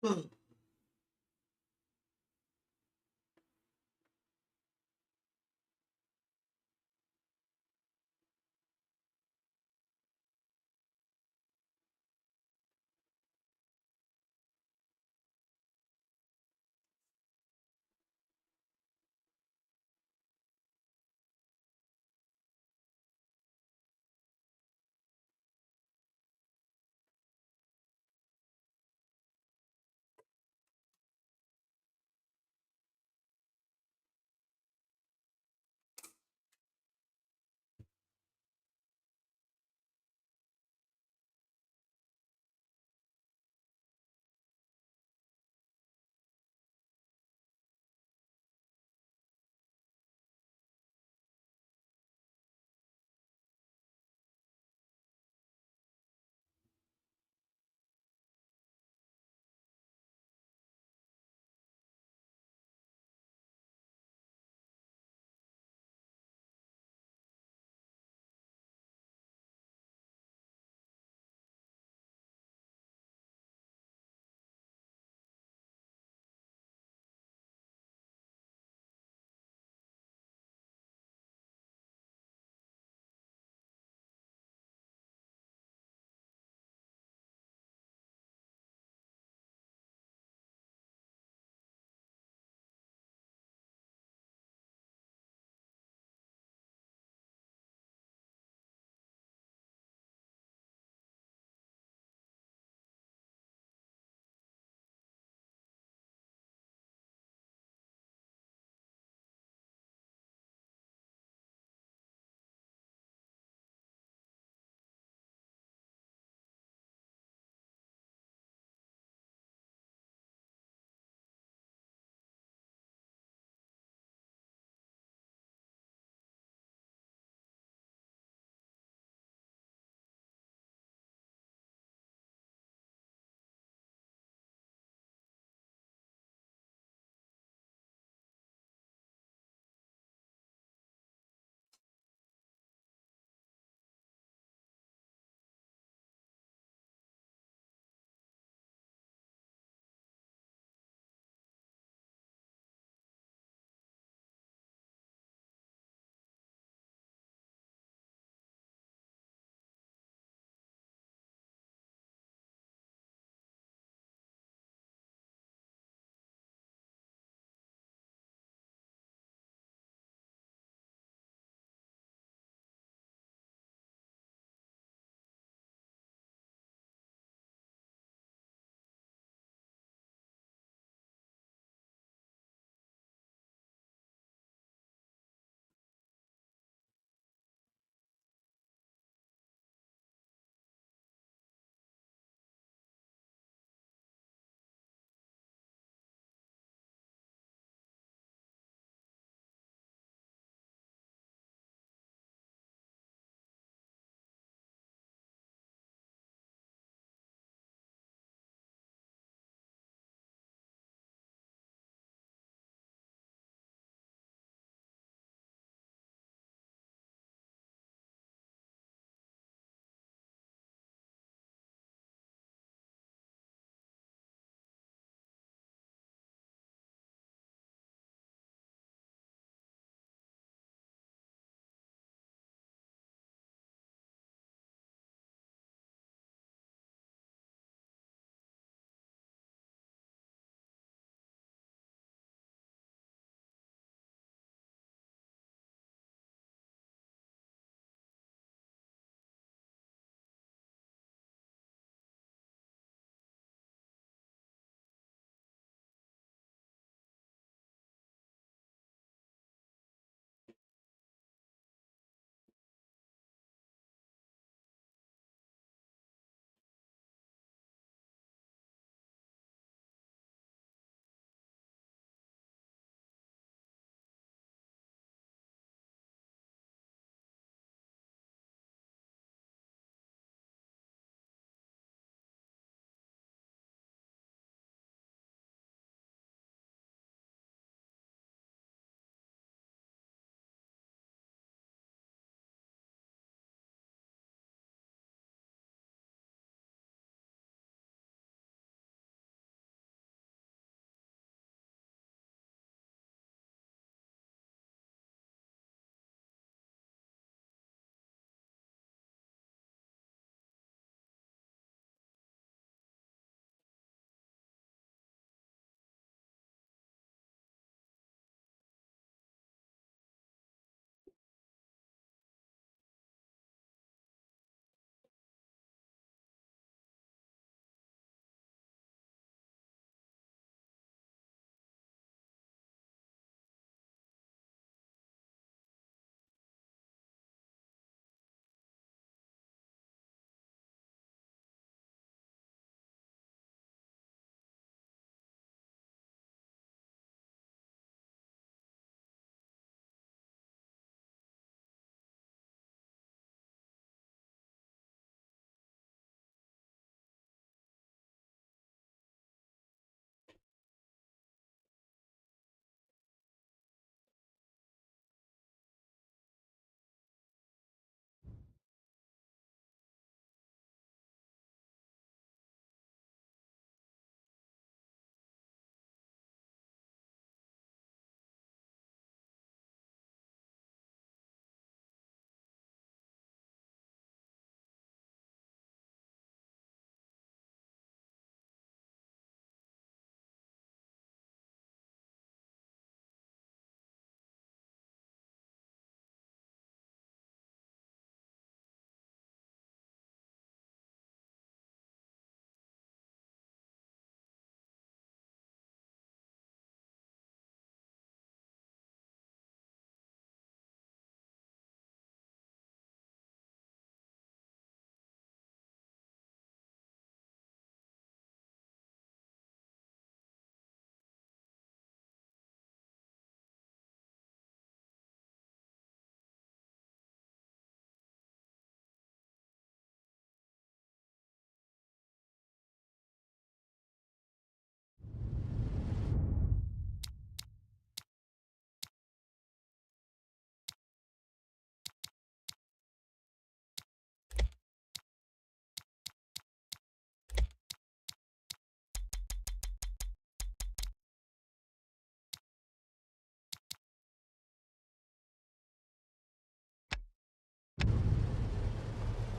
Hmm.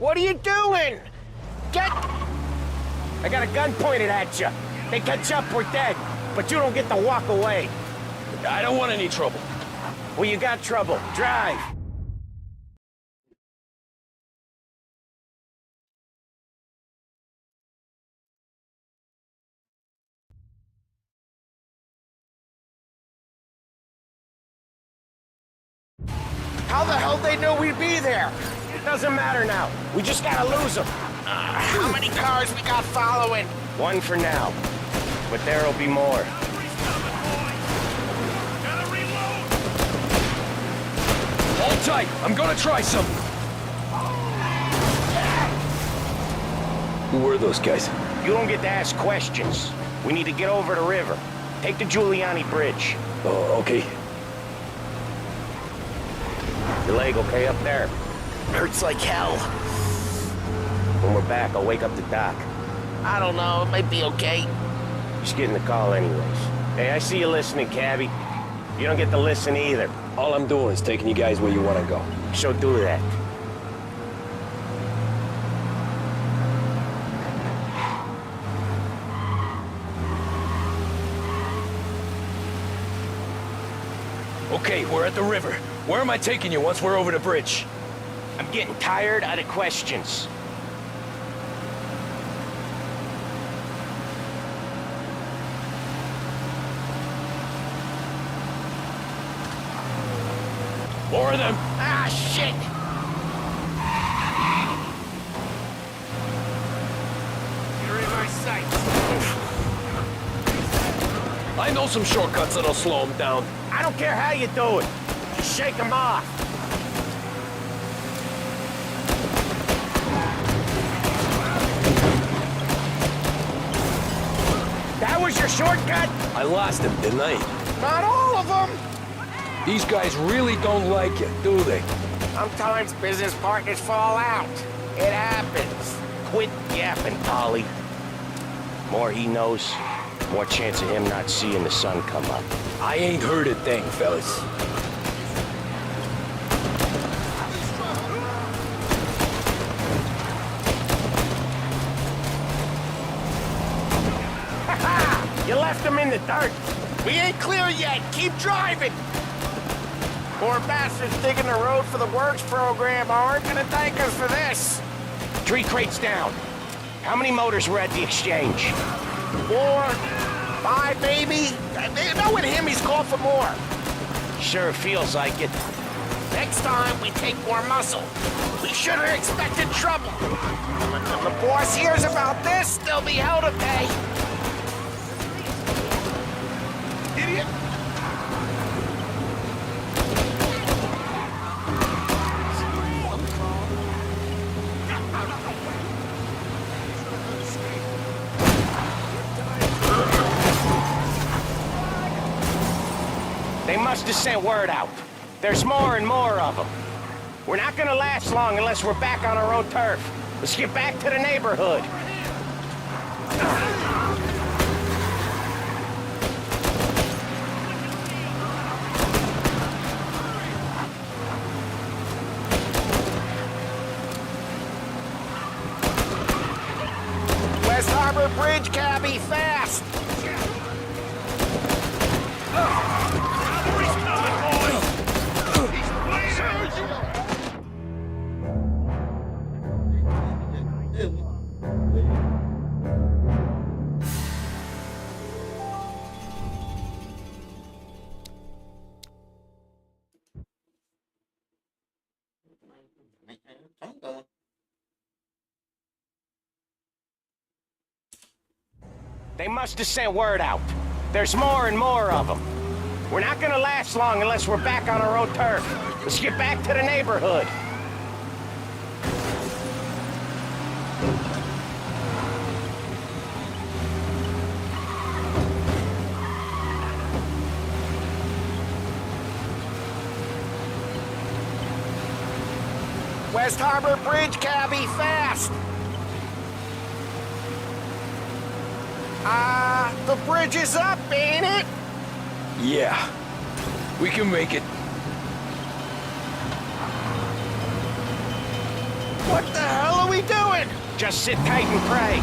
What are you doing? Get... I got a gun pointed at you. They catch up, we're dead. But you don't get to walk away. I don't want any trouble. Well, you got trouble. Drive. How the hell they knew we'd be there? It doesn't matter now. We just gotta lose them. How many cars we got following? One for now. But there'll be more. Hold tight. I'm gonna try something. Who were those guys? You don't get to ask questions. We need to get over the river. Take the Giuliani Bridge. Oh, okay. Your leg okay up there? Hurts like hell. When we're back, I'll wake up the doc. I don't know, it might be okay. Just getting the call anyways. Hey, I see you listening, cabbie. You don't get to listen either. All I'm doing is taking you guys where you want to go. So do that. Okay, we're at the river. Where am I taking you once we're over the bridge? I'm getting tired of the questions. More of them. Ah, shit! You're in my sights. I know some shortcuts that'll slow them down. I don't care how you do it. Just shake them off. That was your shortcut? I lost him, didn't I? Not all of them. These guys really don't like it, do they? Sometimes business partners fall out. It happens. Quit yapping, Ollie. More he knows, more chance of him not seeing the sun come up. I ain't heard a thing, fellas. Ha-ha! You left him in the dirt. We ain't clear yet. Keep driving. Poor bastards digging the road for the works program aren't gonna thank us for this. 3 crates down. How many motors were at the exchange? 4, 5, maybe. Knowing him, he's called for more. Sure feels like it. Next time, we take more muscle. We should have expected trouble. When the boss hears about this, there'll be hell to pay. Idiot. They must have sent word out. There's more and more of them. We're not gonna last long unless we're back on our own turf. Let's get back to the neighborhood. West Harbor Bridge, cabbie, fast! They must have sent word out. There's more and more of them. We're not gonna last long unless we're back on our own turf. Let's get back to the neighborhood. West Harbor Bridge, cabbie, fast! The bridge is up, ain't it? Yeah. We can make it. What the hell you doing? Just sit tight and pray.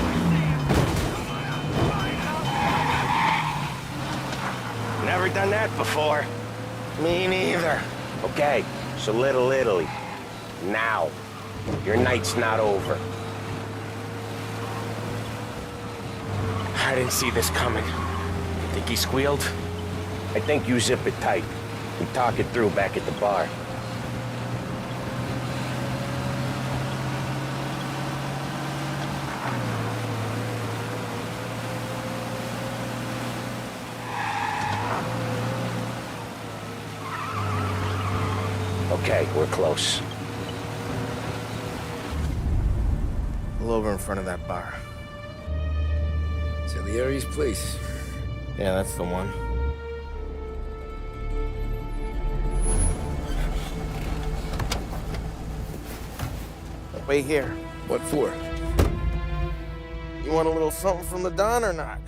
Never done that before. Me neither. Okay, so Little Italy. Now. Your night's not over. I didn't see this coming. Think he squealed? I think you zip it tight. We talk it through back at the bar. Okay, we're close. Pull over in front of that bar. Salieri's place. Yeah, that's the one. Wait here. What for? You want a little something from the Don or not?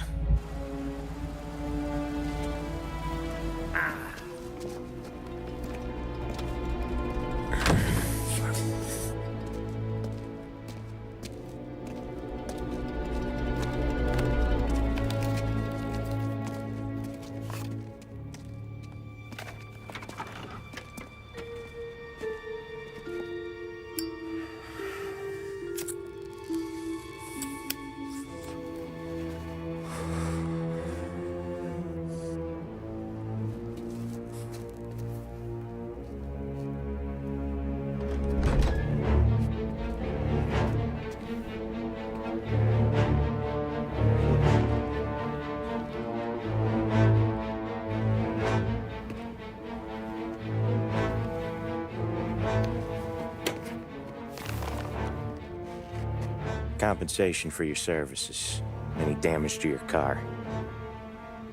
Compensation for your services. Any damage to your car.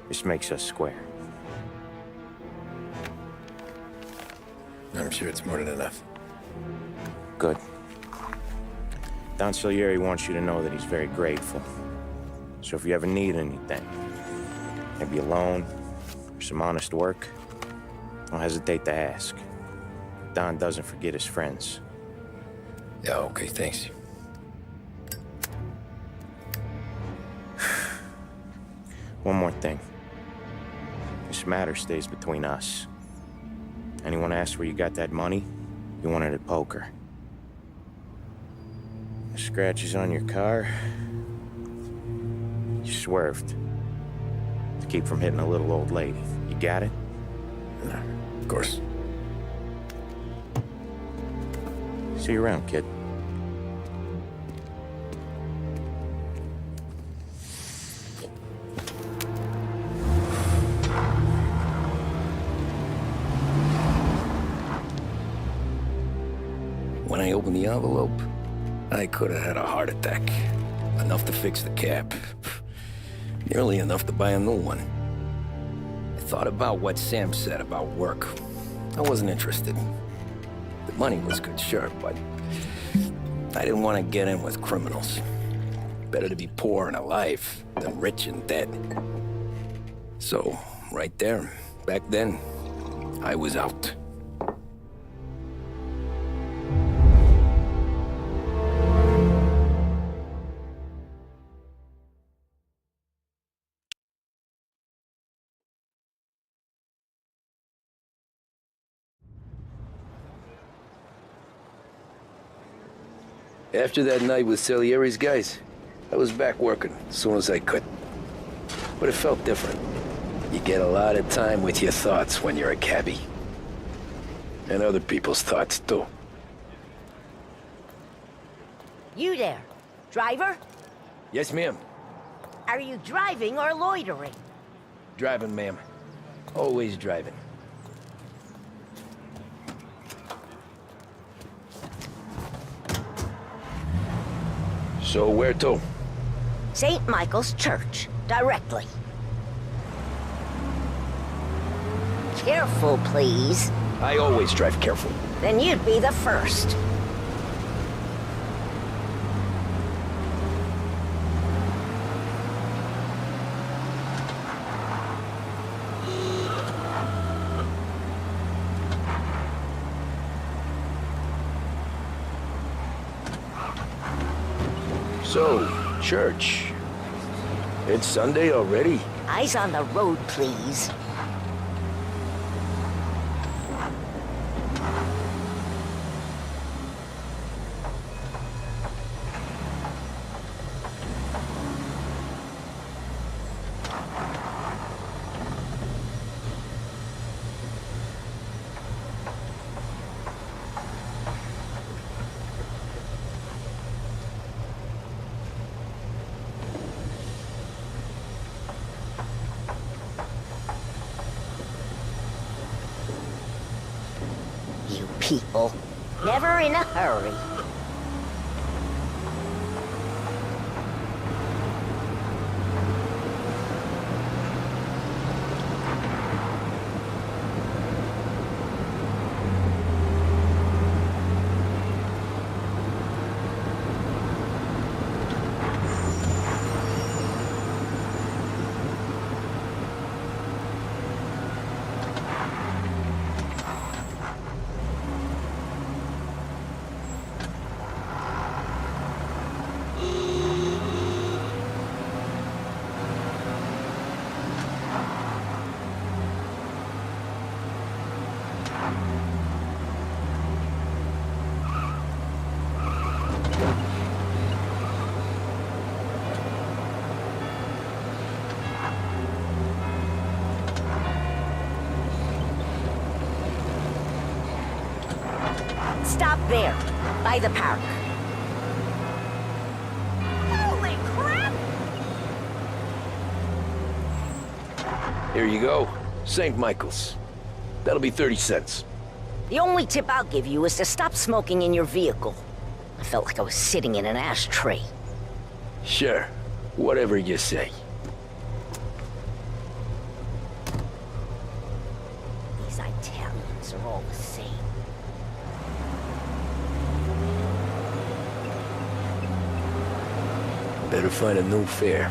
This makes us square. I'm sure it's more than enough. Good. Don Salieri wants you to know that he's very grateful. So if you ever need anything, maybe a loan or some honest work, don't hesitate to ask. Don doesn't forget his friends. Yeah, okay, thanks. One more thing. This matter stays between us. Anyone asks where you got that money, you won it at poker. The scratches on your car, you swerved. To keep from hitting a little old lady. You got it? Yeah, of course. See you around, kid. When I opened the envelope, I could have had a heart attack. Enough to fix the cap. Nearly enough to buy a new one. I thought about what Sam said about work. I wasn't interested. The money was good, sure, but I didn't want to get in with criminals. Better to be poor and alive than rich and dead. So, right there, back then, I was out. After that night with Salieri's guys, I was back working as soon as I could. But it felt different. You get a lot of time with your thoughts when you're a cabbie. And other people's thoughts, too. You there, driver? Yes, ma'am. Are you driving or loitering? Driving, ma'am. Always driving. So where to? St. Michael's Church, directly. Careful, please. I always drive careful. Then you'd be the first. So, church. It's Sunday already? Eyes on the road, please. You people. Never in a hurry. Stop there, by the park. Holy crap! Here you go. St. Michael's. That'll be 30 cents. The only tip I'll give you is to stop smoking in your vehicle. I felt like I was sitting in an ashtray. Sure. Whatever you say. These Italians are all the same. Better find a new fare.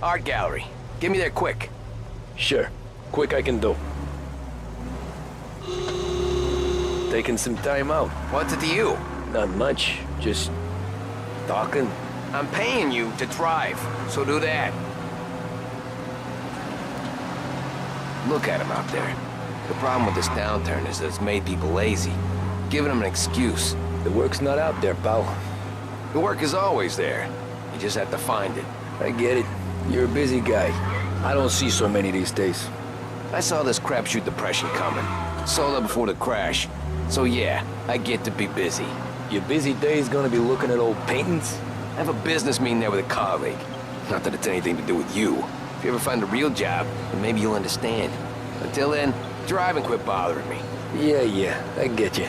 Art gallery. Get me there quick. Sure. Quick I can do. Taking some time out. What's it to you? Not much. Just talking. I'm paying you to drive, so do that. Look at him out there. The problem with this downturn is that it's made people lazy, giving them an excuse. The work's not out there, pal. The work is always there. You just have to find it. I get it. You're a busy guy. I don't see so many these days. I saw this crapshoot depression coming. Sold up before the crash. So yeah, I get to be busy. Your busy day's gonna be looking at old paintings? I have a business meeting there with a colleague. Not that it's anything to do with you. If you ever find a real job, then maybe you'll understand. Until then, drive and quit bothering me. Yeah, I get you.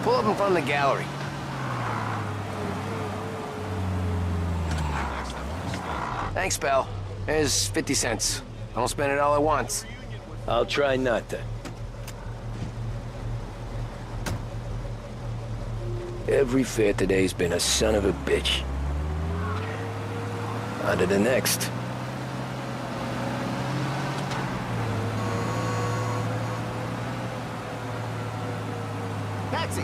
Pull up in front of the gallery. Thanks, pal. There's 50 cents. I don't spend it all at once. I'll try not to. Every fare today's been a son of a bitch. On to the next. Taxi!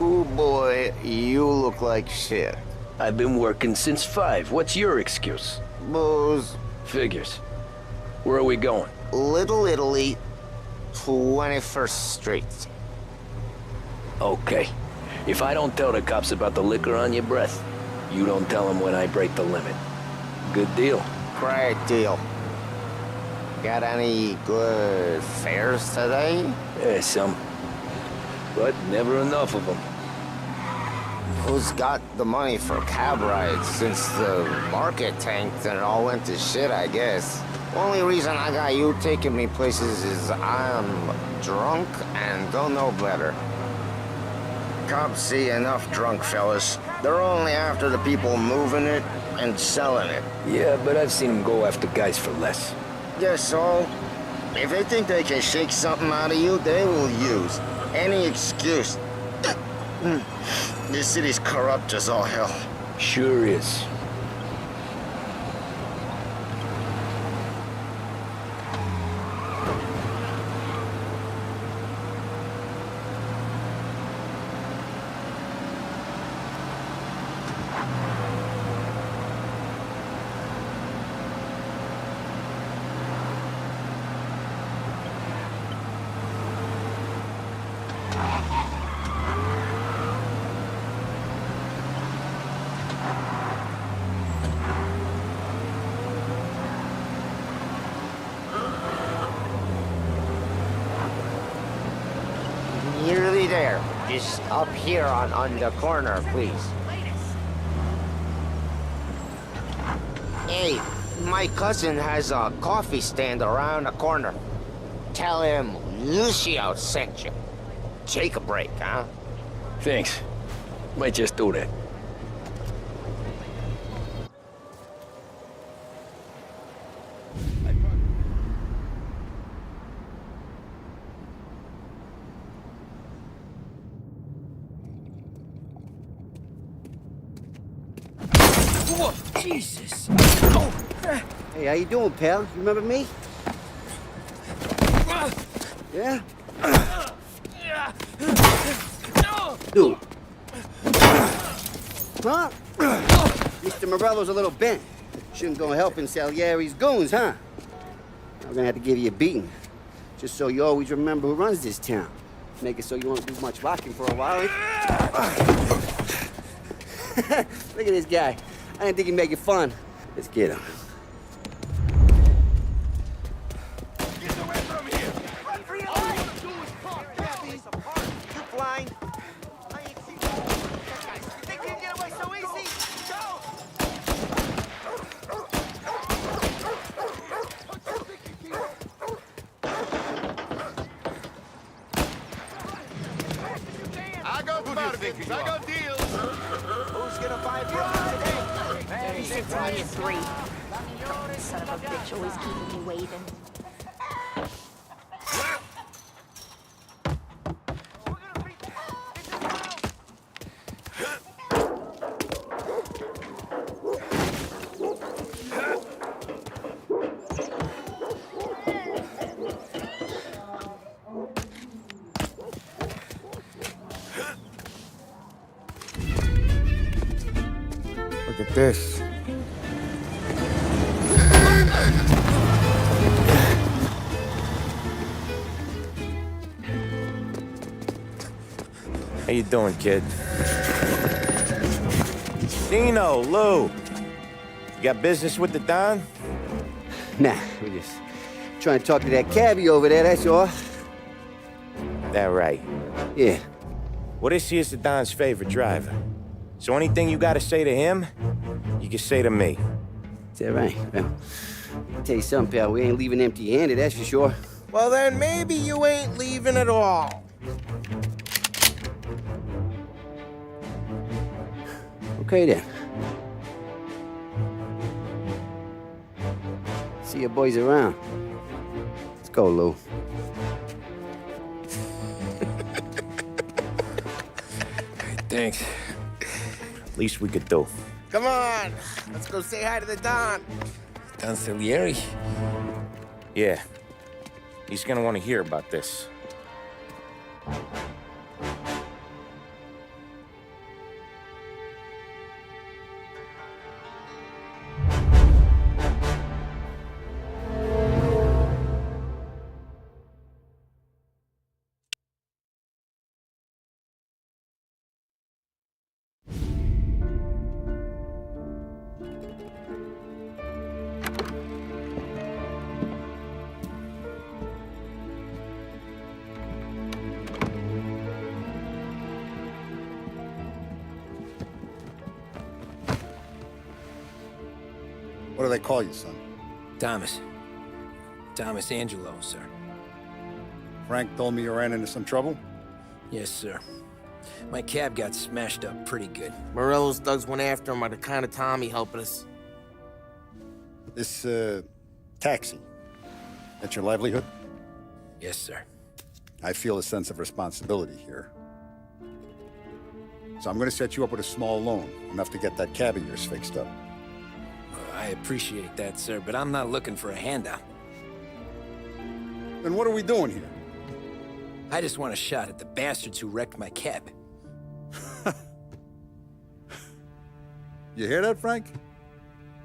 Oh boy, you look like shit. I've been working since 5. What's your excuse? Booze. Figures. Where are we going? Little Italy, 21st Street. Okay. If I don't tell the cops about the liquor on your breath, you don't tell them when I break the limit. Good deal. Great deal. Got any good fares today? Yeah, some. But never enough of them. Who's got the money for cab rides since the market tanked and it all went to shit, I guess? Only reason I got you taking me places is I'm drunk and don't know better. Cops see enough drunk fellas. They're only after the people moving it and selling it. Yeah, but I've seen them go after guys for less. Guess so. If they think they can shake something out of you, they will use any excuse. This city's corrupt as all hell. Sure is. Nearly there. Just up here on the corner, please. Hey, my cousin has a coffee stand around the corner. Tell him Lucio sent you. Take a break, huh? Thanks. Might just do that. Whoa, Jesus! Hey, how you doing, pal? You remember me? Yeah? Dude. Huh? Mr. Morello's a little bent. Shouldn't go helping Salieri's goons, huh? I'm gonna have to give you a beating. Just so you always remember who runs this town. Make it so you won't do much rocking for a while. Look at this guy. I didn't think he'd make it fun. Let's get him. Get away from here! Run for your life! You blind? I ain't seen that guy. You think you can get away so easy? Go! I got motivators. I got deals. Who's gonna buy drugs today? He's a 23. Son of a bitch, always keeping me waiting. Look at this. How you doing, kid? Dino, Lou. You got business with the Don? Nah, we're just trying to talk to that cabbie over there, that's all. That right. Yeah. Well, this here's the Don's favorite driver. So anything you gotta say to him, you can say to me. Is that right? Well, I'll tell you something, pal. We ain't leaving empty-handed, that's for sure. Well, then maybe you ain't leaving at all. Okay, then. see your boys around. Let's go, Lou. Thanks. Least we could do. Come on, let's go say hi to the Don. Don Salieri? Yeah. He's gonna want to hear about this. What do they call you, son? Thomas. Thomas Angelo, sir. Frank told me you ran into some trouble? Yes, sir. My cab got smashed up pretty good. Morello's thugs went after him by the kind of Tommy helping us. This, taxi. That's your livelihood? Yes, sir. I feel a sense of responsibility here. So I'm gonna set you up with a small loan, enough to get that cab of yours fixed up. I appreciate that, sir, but I'm not looking for a handout. Then what are we doing here? I just want a shot at the bastards who wrecked my cab. You hear that, Frank?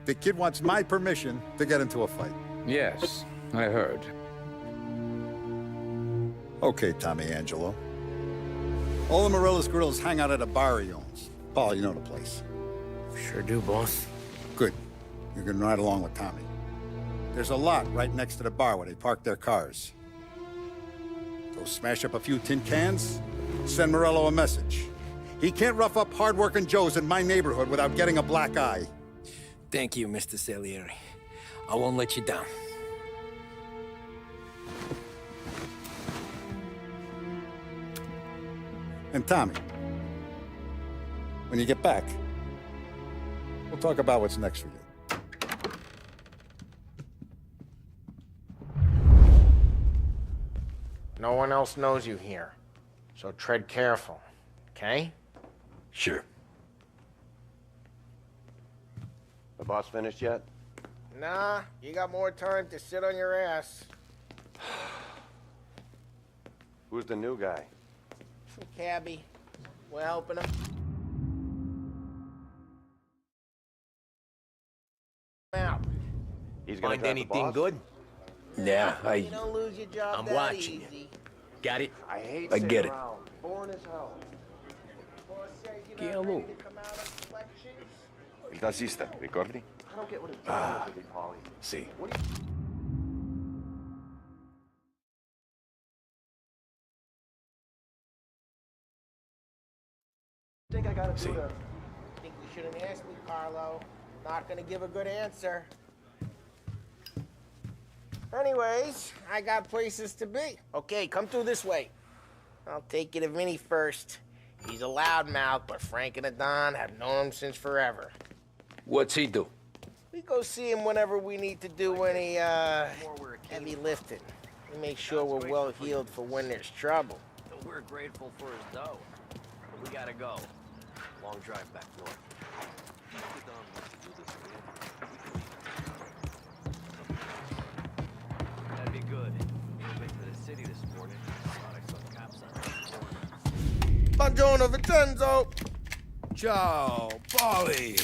The kid wants my permission to get into a fight. Yes, I heard. Okay, Tommy Angelo. All the Morello's girls hang out at a bar he owns. Paul, you know the place. Sure do, boss. Good. You can ride along with Tommy. There's a lot right next to the bar where they park their cars. Go smash up a few tin cans, send Morello a message. He can't rough up hard-working Joes in my neighborhood without getting a black eye. Thank you, Mr. Salieri. I won't let you down. And Tommy, when you get back, we'll talk about what's next for you. No one else knows you here, so tread careful, okay? Sure. The boss finished yet? Nah, you got more time to sit on your ass. Who's the new guy? Some cabbie. We're helping him. Out. He's gonna Find grab the anything boss? good? Yeah, You don't lose your job I'm that watching easy. you. Got it? I hate I sitting get it. around. Boring as hell. Boss says you're Che not amo. ready to come out on collections. Il tassista, ricordi? I don't get what his job is to be Polly. Sì. What do you... think I gotta do to... Think we shouldn't ask me, Carlo. Not gonna give a good answer. Anyways, I got places to be. Okay, come through this way. I'll take you to Vinny first. He's a loudmouth, but Frank and the Don have known him since forever. What's he do? We go see him whenever we need to do any, heavy lifting. We make sure we're well healed for when there's trouble. We're grateful for his dough. But we gotta go. Long drive back north. That'd be good. We've been to the city this morning. Thought I saw cops on the corner. Buongiorno, Vincenzo! Ciao, Polly.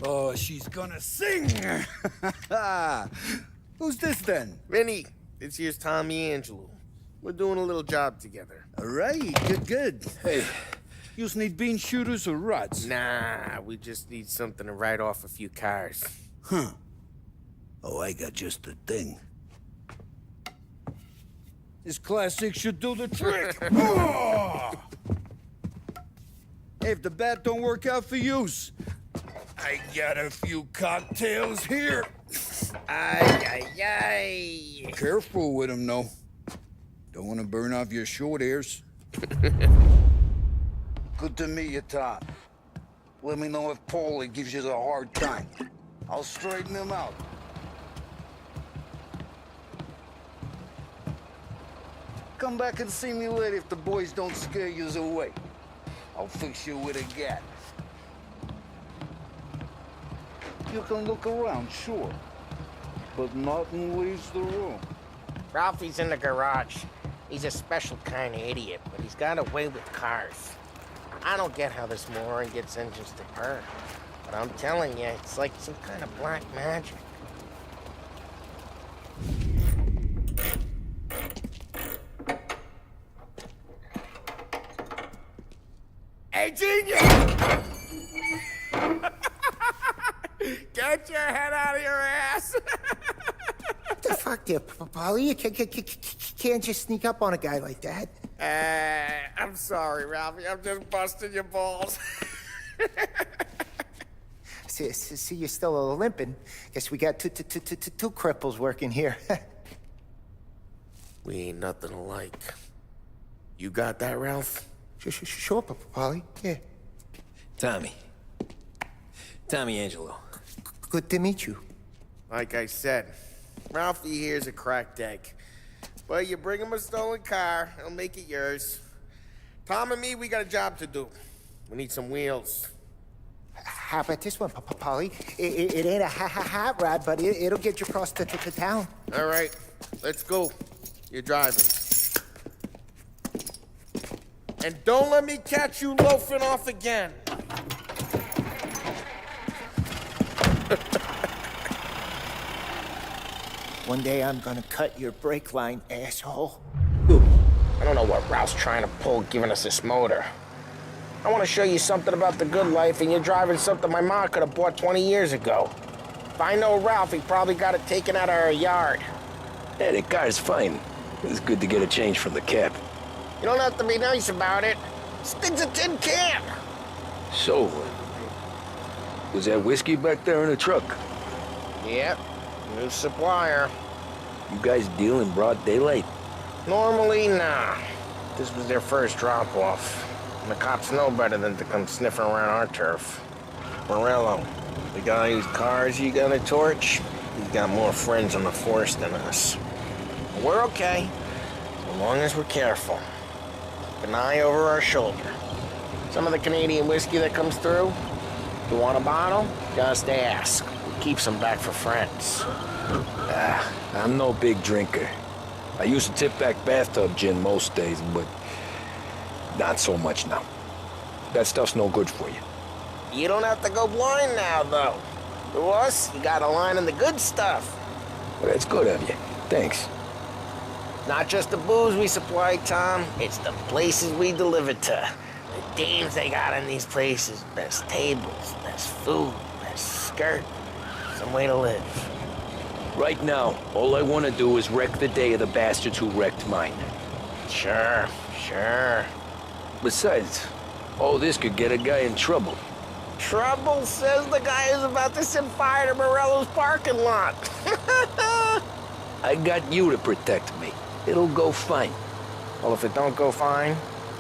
Oh, she's gonna sing. Who's this then? Vinny, this here's Tommy Angelo. We're doing a little job together. All right, good. Hey, you need bean shooters or rods? Nah, we just need something to write off a few cars. Huh. Oh, I got just the thing. This classic should do the trick. Oh! Hey, if the bat don't work out for yous, I got a few cocktails here. Ay, ay, ay. Careful with them, though. Don't want to burn off your short hairs. Good to meet you, Tom. Let me know if Paulie gives you the hard time. I'll straighten him out. Come back and see me later if the boys don't scare yous away. I'll fix you with a gat. You can look around, sure. But nothing leaves the room. Ralphie's in the garage. He's a special kind of idiot, but he's got a way with cars. I don't get how this moron gets engines to purr. But I'm telling you, it's like some kind of black magic. Hey, genius! Get your head out of your ass! What the fuck there, Polly? You can't just sneak up on a guy like that. I'm sorry, Ralphie. I'm just busting your balls. See, you're still limping. Guess we got two cripples working here. We ain't nothing alike. You got that, Ralph? Sure, Polly. Yeah. Tommy Angelo. Good to meet you. Like I said, Ralphie here's a cracked egg. But you bring him a stolen car, he'll make it yours. Tom and me, we got a job to do. We need some wheels. How about this one, Polly? It ain't a hot rod, but it'll get you across to town. All right, let's go. You're driving. And don't let me catch you loafing off again. One day I'm gonna cut your brake line, asshole. I don't know what Ralph's trying to pull giving us this motor. I want to show you something about the good life, and you're driving something my mom could have bought 20 years ago. If I know Ralph, he probably got it taken out of our yard. Yeah, the car's fine. It's good to get a change from the cab. You don't have to be nice about it. This thing's a tin can. So, was that whiskey back there in the truck? Yep, new supplier. You guys deal in broad daylight? Normally, nah. This was their first drop-off. And the cops know better than to come sniffing around our turf. Morello, the guy whose cars you gonna torch, he's got more friends on the force than us. But we're okay, as long as we're careful. Keep an eye over our shoulder. Some of the Canadian whiskey that comes through, if you want a bottle, just ask. We keep some back for friends. I'm no big drinker. I used to tip back bathtub gin most days, but not so much now. That stuff's no good for you. You don't have to go blind now, though. To us, you got a line in the good stuff. Well, that's good of you. Thanks. Not just the booze we supply, Tom. It's the places we deliver to. The dames they got in these places. Best tables, best food, best skirt. Some way to live. Right now, all I want to do is wreck the day of the bastards who wrecked mine. Sure. Besides, all this could get a guy in trouble. Trouble, says the guy who's about to set fire to Morello's parking lot. I got you to protect me. It'll go fine. Well, if it don't go fine,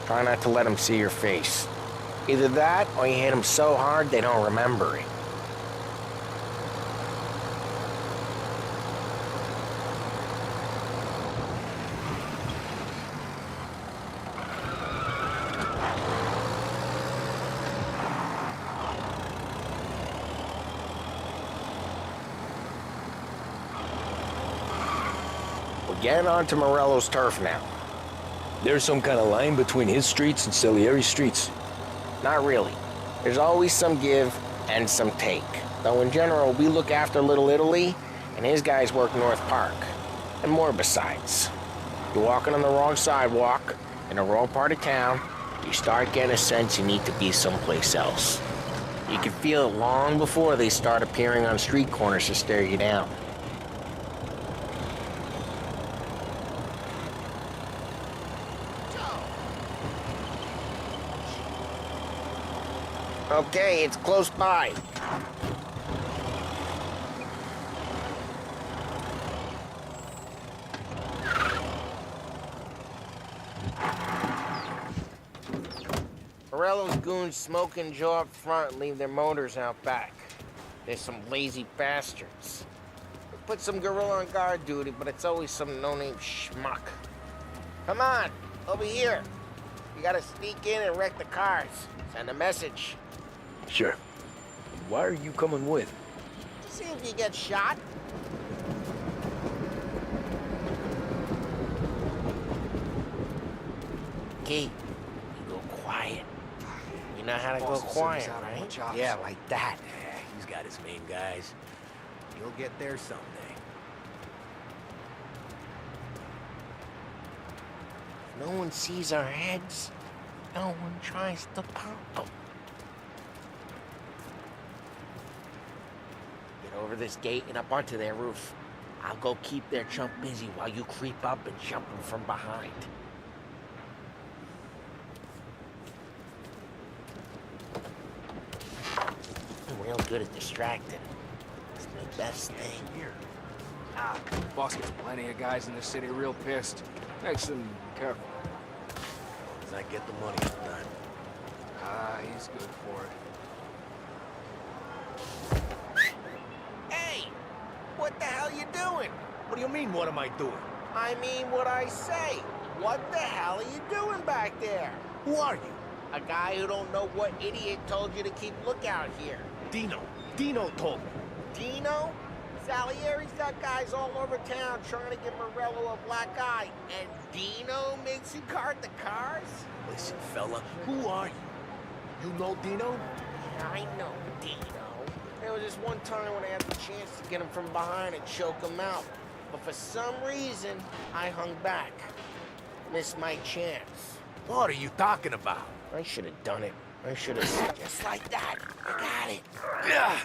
try not to let them see your face. Either that, or you hit them so hard they don't remember it. Get onto Morello's turf now. There's some kind of line between his streets and Salieri's streets? Not really. There's always some give and some take. Though in general, we look after Little Italy, and his guys work North Park. And more besides. You're walking on the wrong sidewalk, in the wrong part of town, you start getting a sense you need to be someplace else. You can feel it long before they start appearing on street corners to stare you down. Okay, it's close by. Morello's goons smoke and jaw up front and leave their motors out back. They're some lazy bastards. They put some gorilla on guard duty, but it's always some no-name schmuck. Come on, over here. You gotta sneak in and wreck the cars. Send a message. Sure. Why are you coming with? See if you get shot. Key, you go quiet. You know how to go quiet, right? Yeah, like that. He's got his main guys. You'll get there someday. If no one sees our heads, no one tries to pop them. Get over this gate and up onto their roof. I'll go keep their chump busy while you creep up and jump him from behind. I'm real good at distracting. It's the best thing. Here. Boss gets plenty of guys in the city real pissed. Makes them careful. As I get the money this time. He's good for it. Hey! What the hell you doing? What do you mean, what am I doing? I mean what I say. What the hell are you doing back there? Who are you? A guy who don't know what idiot told you to keep lookout here. Dino. Dino told me. Dino? Salieri's got guys all over town trying to give Morello a black eye. And Dino makes you cart the cars? Listen, fella, who are you? You know Dino? Yeah, I know Dino. There was this one time when I had the chance to get him from behind and choke him out. But for some reason, I hung back. Missed my chance. What are you talking about? I should have done it. I should have... Just like that. I got it. Yeah.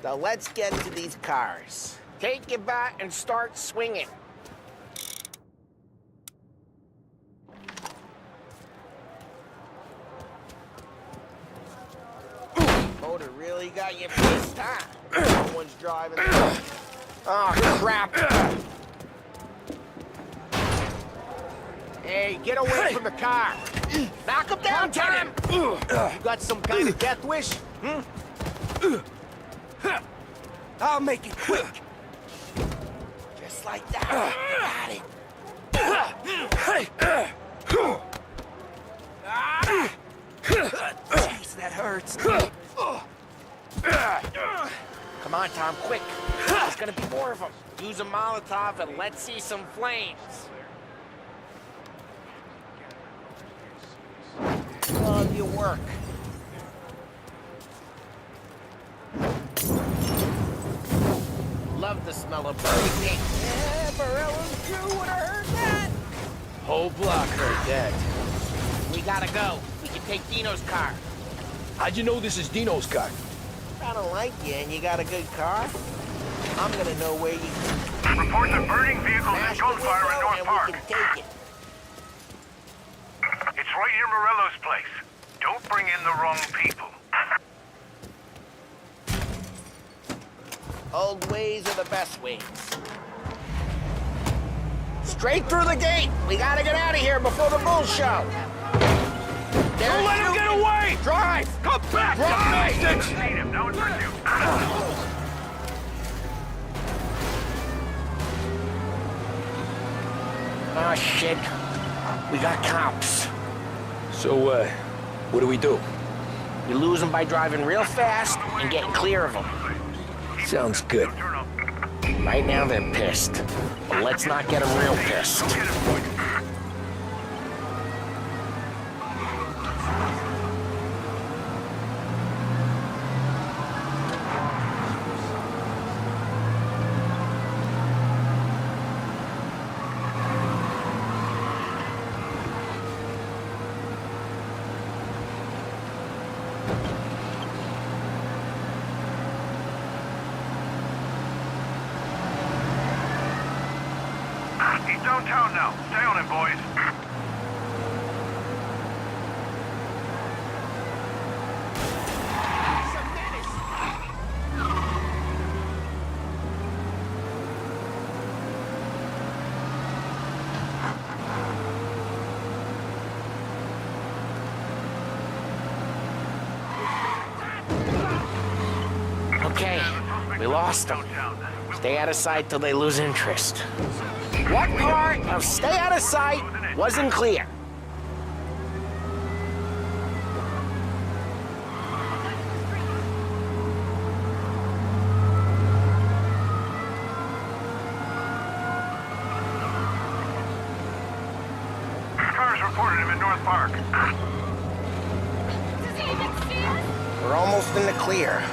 So let's get to these cars. Take your bat and start swinging. Motor really got you pissed, huh? No one's driving. Oh, crap. Hey, get away from the car. Knock him down, Tom. You got some kind of death wish? I'll make it quick. Just like that. Got it. Jeez, that hurts. Come on, Tom, quick. There's gonna be more of them. Use a Molotov and let's see some flames. Love your work. Love the smell of burning meat. Yeah, Morello's crew would have heard that. Whole block heard that. We gotta go. We can take Dino's car. How'd you know this is Dino's car? I don't like you and you got a good car. I'm gonna know where you... Reports of burning vehicles and gunfire in North Park. We can take it. It's right near Morello's place. Don't bring in the wrong people. Old ways are the best ways. Straight through the gate. We gotta get out of here before the bull show. Don't let him get away! Drive! Come back, bastards! Need him. Now in pursuit. Oh, shit. We got cops. So, what do we do? We lose them by driving real fast and getting clear of them. Sounds good. Right now they're pissed. But let's not get them real pissed. He's downtown now. Stay on him, boys. Okay, we lost them. Stay out of sight till they lose interest. What part of stay out of sight wasn't clear? Cars reported him in North Park. We're almost in the clear.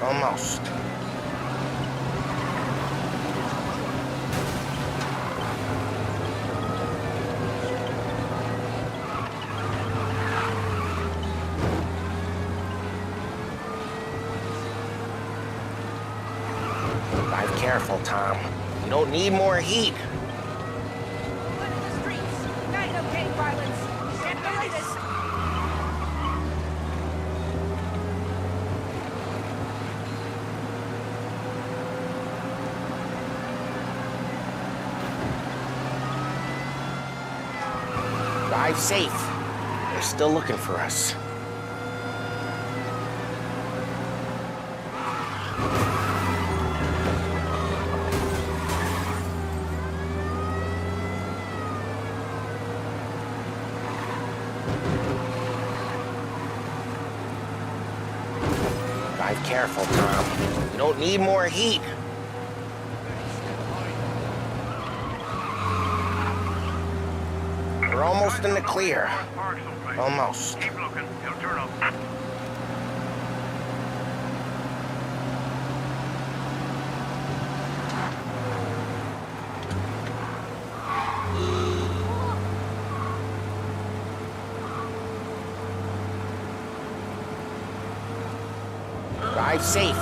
Almost. Drive careful, Tom. You don't need more heat. Drive safe. They're still looking for us. Drive careful, Tom. You don't need more heat. We're almost in the clear. Almost. Keep looking. He'll turn up. Drive safe.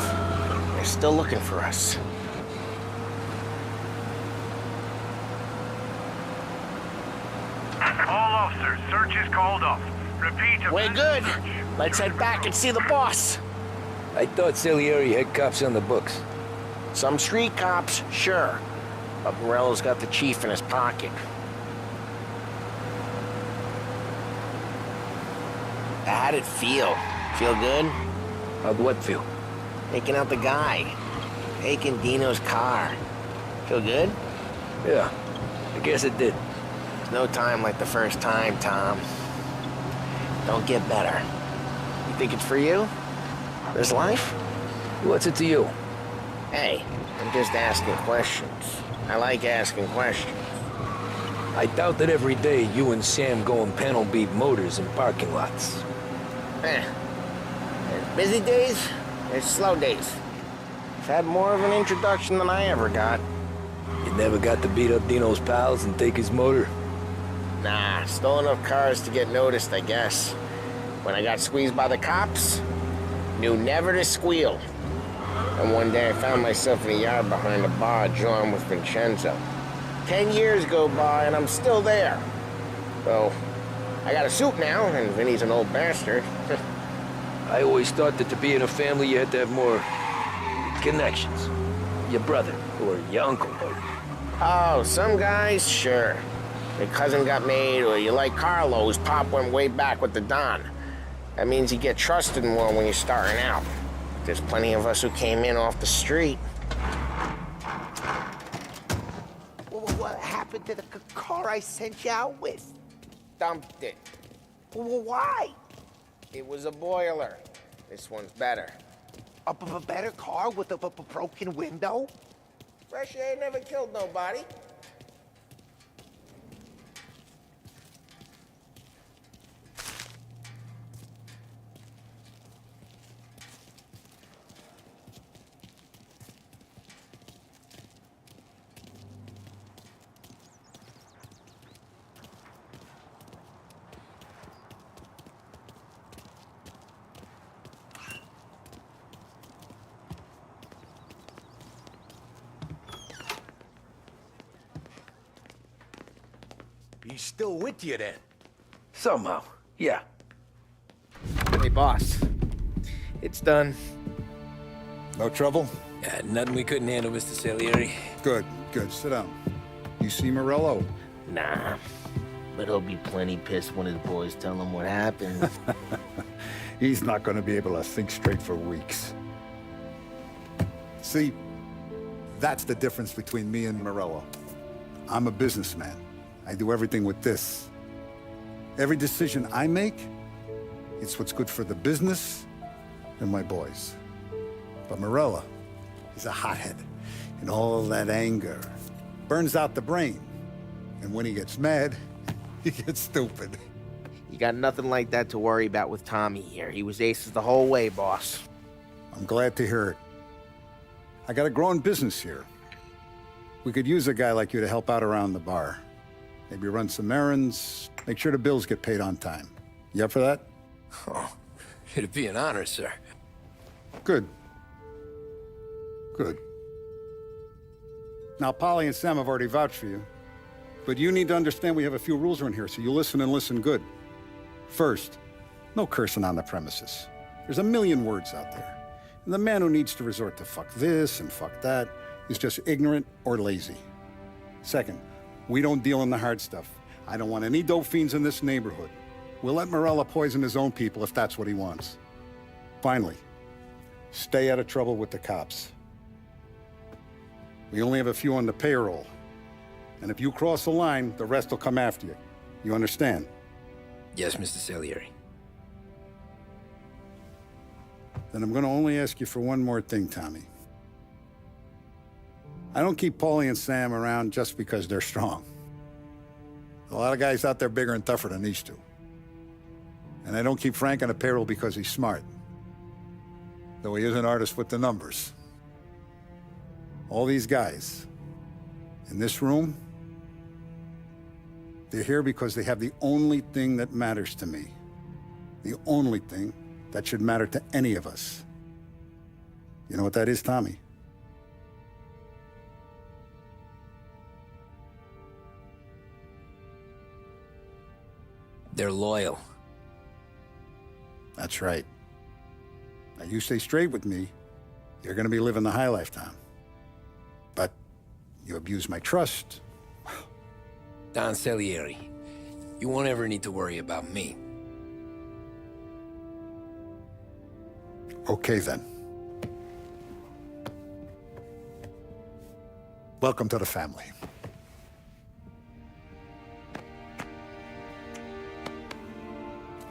They're still looking for us. All officers, search is called off. Repeat. We're good. Let's head back and see the boss. I thought Salieri had cops on the books. Some street cops, sure. But Morello's got the chief in his pocket. How'd it feel? Feel good? How'd what feel? Taking out the guy. Taking Dino's car. Feel good? Yeah, I guess it did. There's no time like the first time, Tom. Don't get better. You think it's for you? This life? What's it to you? Hey, I'm just asking questions. I like asking questions. I doubt that every day you and Sam go and panel beat motors in parking lots. There's busy days, there's slow days. I've had more of an introduction than I ever got. You never got to beat up Dino's pals and take his motor? Nah, stole enough cars to get noticed, I guess. When I got squeezed by the cops, knew never to squeal. And one day I found myself in a yard behind a bar drawn with Vincenzo. 10 years go by and I'm still there. So, I got a suit now, and Vinny's an old bastard. I always thought that to be in a family you had to have more connections. Your brother, or your uncle. Oh, some guys, sure. Your cousin got made, or you like Carlos, Pop went way back with the Don. That means you get trusted more when you're starting out. There's plenty of us who came in off the street. What happened to the car I sent you out with? Dumped it. Why? It was a boiler. This one's better. A better car with a broken window? Fresh air never killed nobody. He's still with you then? Somehow, yeah. Hey, boss. It's done. No trouble? Yeah, nothing we couldn't handle, Mr. Salieri. Good, good. Sit down. You see Morello? Nah. But he'll be plenty pissed when his boys tell him what happened. He's not going to be able to think straight for weeks. See, that's the difference between me and Morello. I'm a businessman. I do everything with this. Every decision I make, it's what's good for the business and my boys. But Morello, he's a hothead. And all that anger burns out the brain. And when he gets mad, he gets stupid. You got nothing like that to worry about with Tommy here. He was aces the whole way, boss. I'm glad to hear it. I got a growing business here. We could use a guy like you to help out around the bar. Maybe run some errands, make sure the bills get paid on time. You up for that? Oh, it'd be an honor, sir. Good. Good. Now, Polly and Sam have already vouched for you. But you need to understand we have a few rules around here, so you listen and listen good. First, no cursing on the premises. There's a million words out there. And the man who needs to resort to fuck this and fuck that is just ignorant or lazy. Second, we don't deal in the hard stuff. I don't want any dope fiends in this neighborhood. We'll let Morello poison his own people if that's what he wants. Finally, stay out of trouble with the cops. We only have a few on the payroll. And if you cross the line, the rest will come after you. You understand? Yes, Mr. Salieri. Then I'm gonna only ask you for one more thing, Tommy. I don't keep Paulie and Sam around just because they're strong. A lot of guys out there bigger and tougher than these two. And I don't keep Frank on the payroll because he's smart. Though he is an artist with the numbers. All these guys in this room, they're here because they have the only thing that matters to me. The only thing that should matter to any of us. You know what that is, Tommy? They're loyal. That's right. Now you stay straight with me, you're gonna be living the high life, Tom. But you abuse my trust. Don Salieri, you won't ever need to worry about me. Okay, then. Welcome to the family.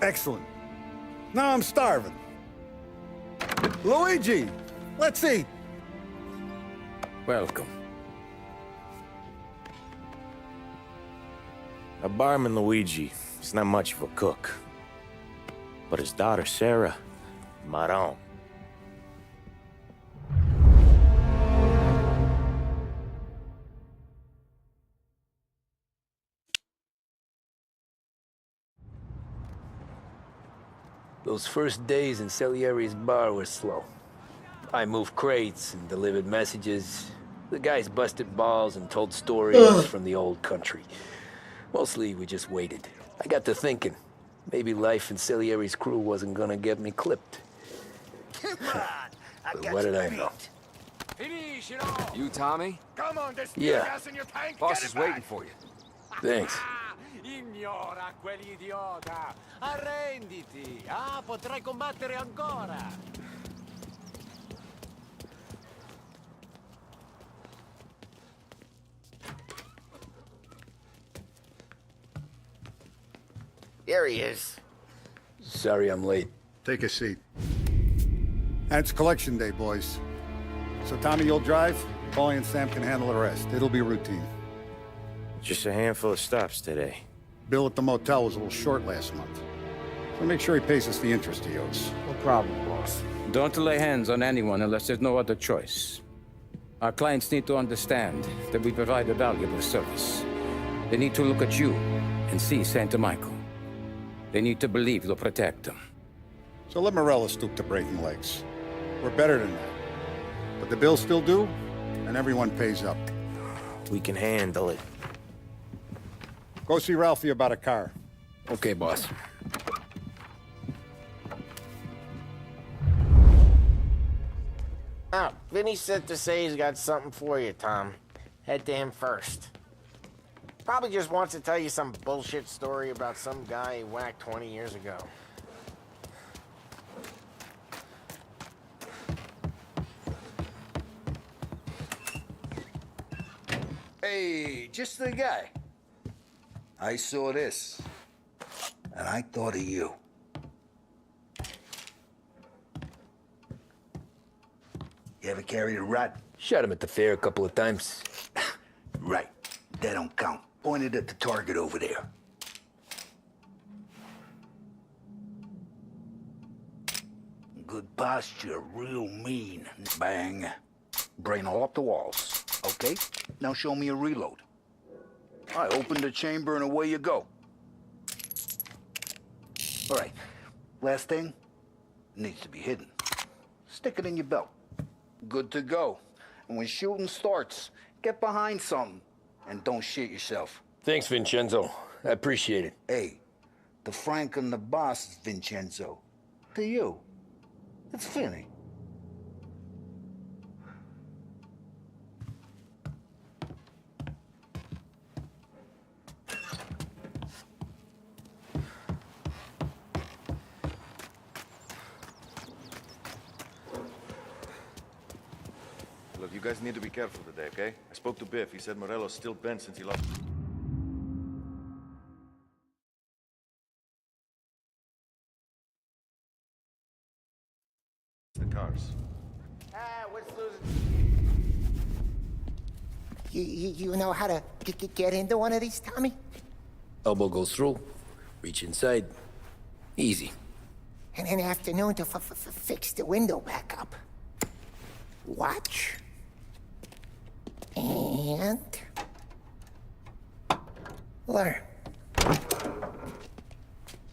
Excellent. Now I'm starving. Luigi, let's eat. Welcome. A barman Luigi is not much of a cook. But his daughter Sarah, Maron. Those first days in Salieri's bar were slow. I moved crates and delivered messages. The guys busted balls and told stories from the old country. Mostly, we just waited. I got to thinking, maybe life in Salieri's crew wasn't gonna get me clipped. But what did I know? You, Tommy? Come on, there's Yeah. gas in your tank. Boss Get is it waiting back. for you. Thanks. Ignora quell'idiota! Arrenditi! Ah, potrai combattere ancora! There he is. Sorry I'm late. Take a seat. And it's collection day, boys. So Tommy, you'll drive. Paulie and Sam can handle the rest. It'll be routine. Just a handful of stops today. Bill at the motel was a little short last month. So make sure he pays us the interest he owes. No problem, boss. Don't lay hands on anyone unless there's no other choice. Our clients need to understand that we provide a valuable service. They need to look at you and see Santa Michael. They need to believe you'll protect them. So let Morello stoop to breaking legs. We're better than that. But the bills still due, and everyone pays up. We can handle it. Go see Ralphie about a car. Okay, boss. Ah, Vinny said to say he's got something for you, Tom. Head to him first. Probably just wants to tell you some bullshit story about some guy he whacked 20 years ago. Hey, just the guy. I saw this, and I thought of you. You ever carried a rat? Shot him at the fair a couple of times. Right. That don't count. Pointed at the target over there. Good posture, real mean. Bang. Brain all up the walls. Okay? Now show me a reload. I open the chamber and away you go. All right. Last thing. Needs to be hidden. Stick it in your belt. Good to go. And when shooting starts, get behind something. And don't shit yourself. Thanks, Vincenzo. I appreciate it. Hey, the Frank and the boss is Vincenzo. To you, it's Finny. Look, you guys need to be careful today, okay? I spoke to Biff. He said Morello's still bent since he lost... the cars. What's losing? You know how to get into one of these, Tommy? Elbow goes through. Reach inside. Easy. And an afternoon to fix the window back up. Watch. And... learn.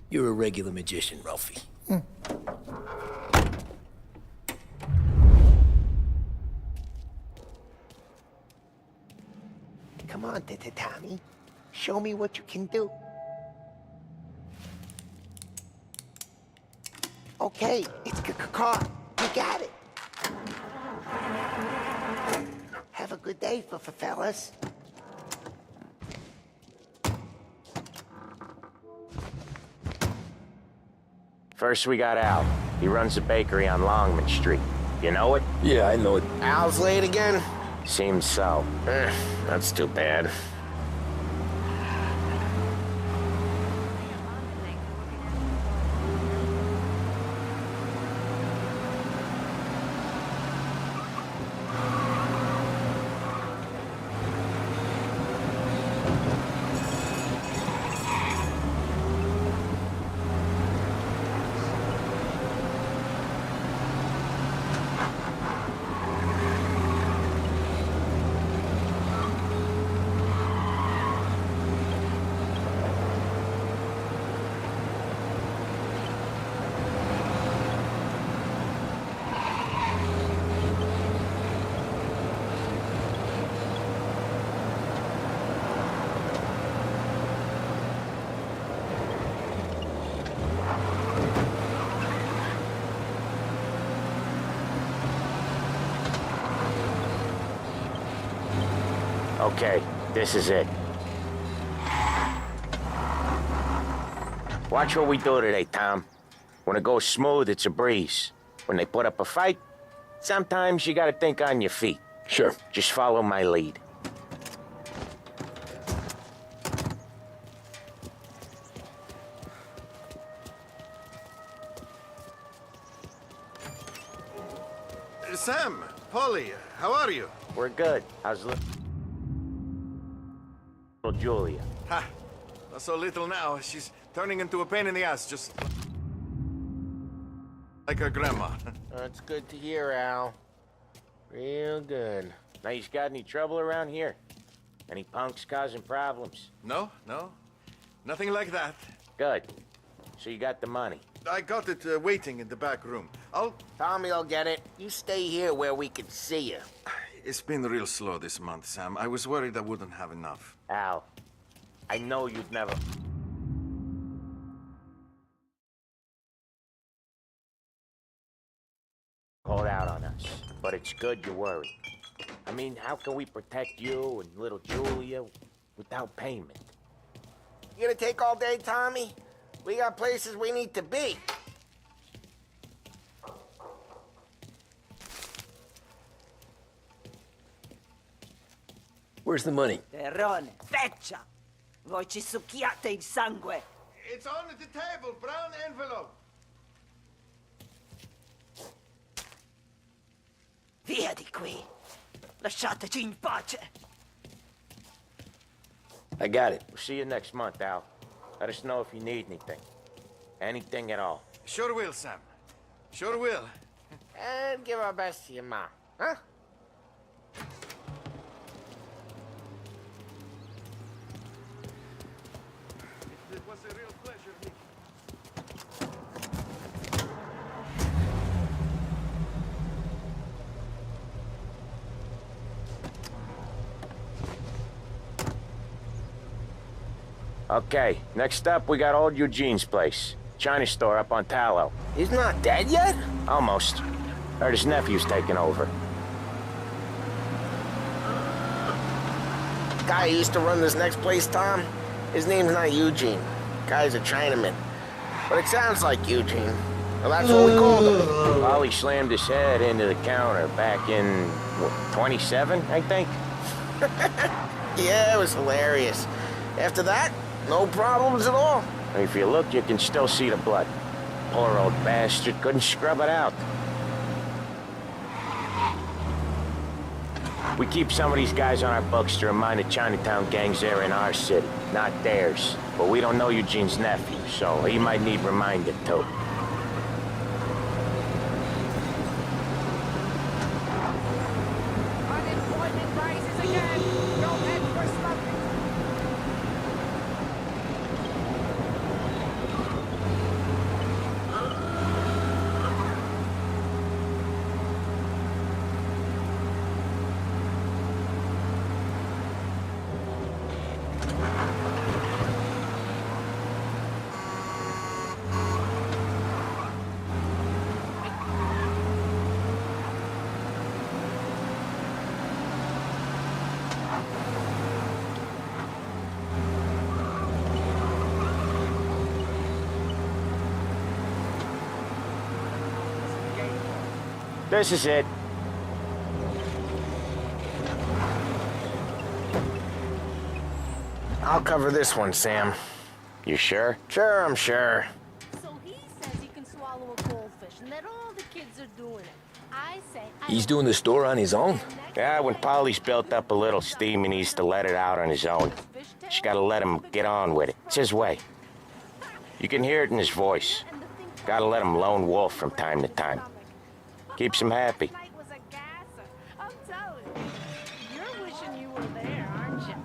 You're a regular magician, Ralphie. Come on, Tommy. Show me what you can do. Okay, it's caught. You got it. Have a good day, fellas. First, we got Al. He runs a bakery on Longman Street. You know it? Yeah, I know it. Al's late again? Seems so. That's too bad. Okay, this is it. Watch what we do today, Tom. When it goes smooth, it's a breeze. When they put up a fight, sometimes you gotta think on your feet. Sure. Just follow my lead. Sam, Polly, how are you? We're good. How's little Julia? Ha! Not so little now. She's turning into a pain in the ass, just like her grandma. That's good to hear, Al. Real good. Now, you got any trouble around here? Any punks causing problems? No. Nothing like that. Good. So you got the money? I got it waiting in the back room. Tommy'll get it. You stay here where we can see you. It's been real slow this month, Sam. I was worried I wouldn't have enough. Al, I know you'd never... called out on us, but it's good you worry. I mean, how can we protect you and little Julia without payment? You gonna take all day, Tommy? We got places we need to be. Where's the money? Terrone, feccia! Voi ci succhiate il sangue! It's on the table, brown envelope. Via di qui! Lasciateci in pace! I got it. We'll see you next month, Al. Let us know if you need anything. Anything at all. Sure will, Sam. Sure will. And give our best to your mom, huh? It was a real pleasure, Nick. Okay, next up, we got old Eugene's place. China store up on Tallow. He's not dead yet? Almost. Heard his nephew's taking over. Guy who used to run this next place, Tom? His name's not Eugene. Guy's a Chinaman. But it sounds like Eugene. Well, that's what we called him. Ollie slammed his head into the counter back in, what, 27, I think? Yeah, it was hilarious. After that, no problems at all. If you look, you can still see the blood. Poor old bastard couldn't scrub it out. We keep some of these guys on our books to remind the Chinatown gangs they're in our city, not theirs. But we don't know Eugene's nephew, so he might need reminded too. Unemployment rises again! Go head for smoking! This is it. I'll cover this one, Sam. You sure? Sure, I'm sure. So he says he can swallow a goldfish and that all the kids are doing it. I say... He's doing the store on his own? Yeah, when Polly's built up a little steam, he needs to let it out on his own. Just gotta let him get on with it. It's his way. You can hear it in his voice. Gotta let him lone wolf from time to time. Keeps him happy. I'm telling you. You're wishing you were there, aren't you?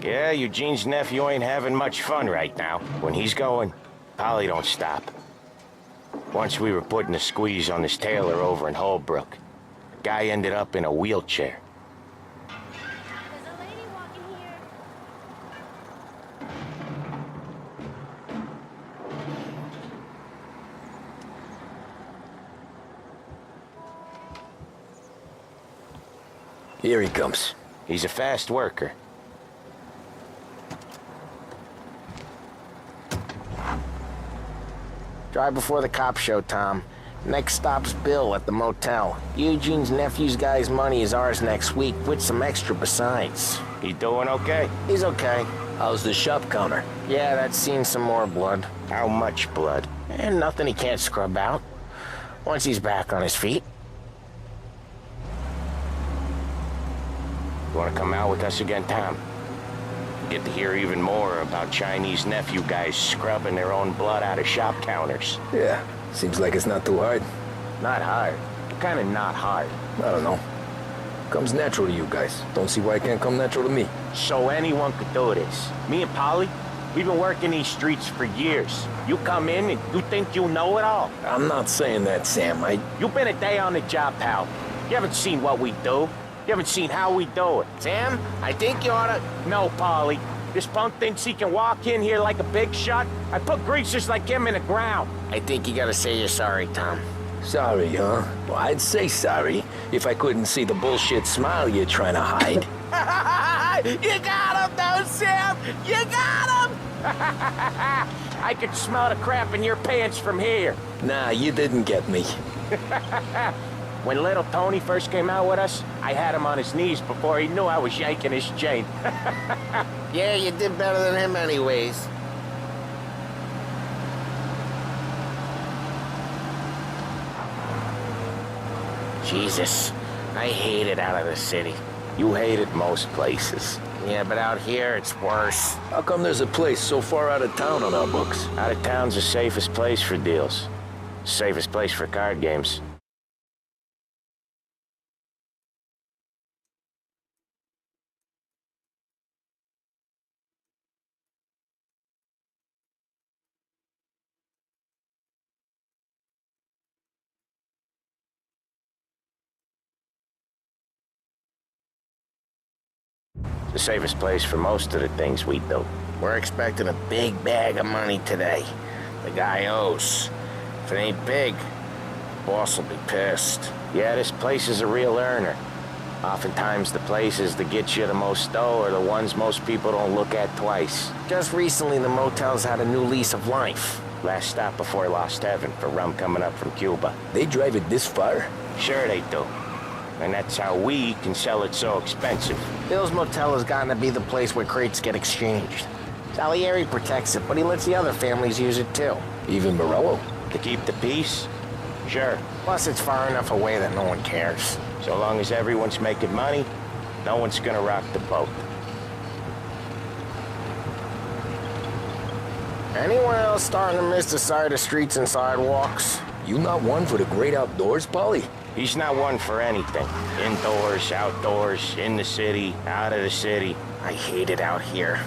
Yeah, Eugene's nephew ain't having much fun right now. When he's going, Polly don't stop. Once we were putting a squeeze on this tailor over in Holbrook. Guy ended up in a wheelchair. Here he comes. He's a fast worker. Drive before the cops show, Tom. Next stop's Bill at the motel. Eugene's nephew's guy's money is ours next week, with some extra besides. He doing okay? He's okay. How's the shop counter? Yeah, that's seen some more blood. How much blood? And nothing he can't scrub out. Once he's back on his feet. You wanna come out with us again, Tom? Get to hear even more about Chinese nephew guys scrubbing their own blood out of shop counters. Yeah, seems like it's not too hard. Not hard. Kinda not hard. I don't know. Comes natural to you guys. Don't see why it can't come natural to me. So anyone could do this. Me and Polly, we've been working these streets for years. You come in and you think you know it all. I'm not saying that, Sam. You've been a day on the job, pal. You haven't seen what we do. You haven't seen how we do it. Sam, I think you oughta... No, Polly. This punk thinks he can walk in here like a big shot. I put greasers like him in the ground. I think you gotta say you're sorry, Tom. Sorry, huh? Well, I'd say sorry if I couldn't see the bullshit smile you're trying to hide. You got him, though, Sam! You got him! I could smell the crap in your pants from here. Nah, you didn't get me. When little Tony first came out with us, I had him on his knees before he knew I was yanking his chain. Yeah, you did better than him anyways. Jesus, I hate it out of the city. You hate it most places. Yeah, but out here, it's worse. How come there's a place so far out of town on our books? Out of town's the safest place for deals. Safest place for card games. The safest place for most of the things we do. We're expecting a big bag of money today. The guy owes. If it ain't big, boss will be pissed. Yeah, this place is a real earner. Oftentimes the places that get you the most dough are the ones most people don't look at twice. Just recently, the motel's had a new lease of life. Last stop before Lost Heaven for rum coming up from Cuba. They drive it this far? Sure they do. And that's how we can sell it so expensive. Bill's Motel has gotten to be the place where crates get exchanged. Salieri protects it, but he lets the other families use it too. Even Morello? To keep the peace? Sure. Plus, it's far enough away that no one cares. So long as everyone's making money, no one's gonna rock the boat. Anyone else starting to miss the side of streets and sidewalks? You not one for the great outdoors, Polly? He's not one for anything. Indoors, outdoors, in the city, out of the city. I hate it out here.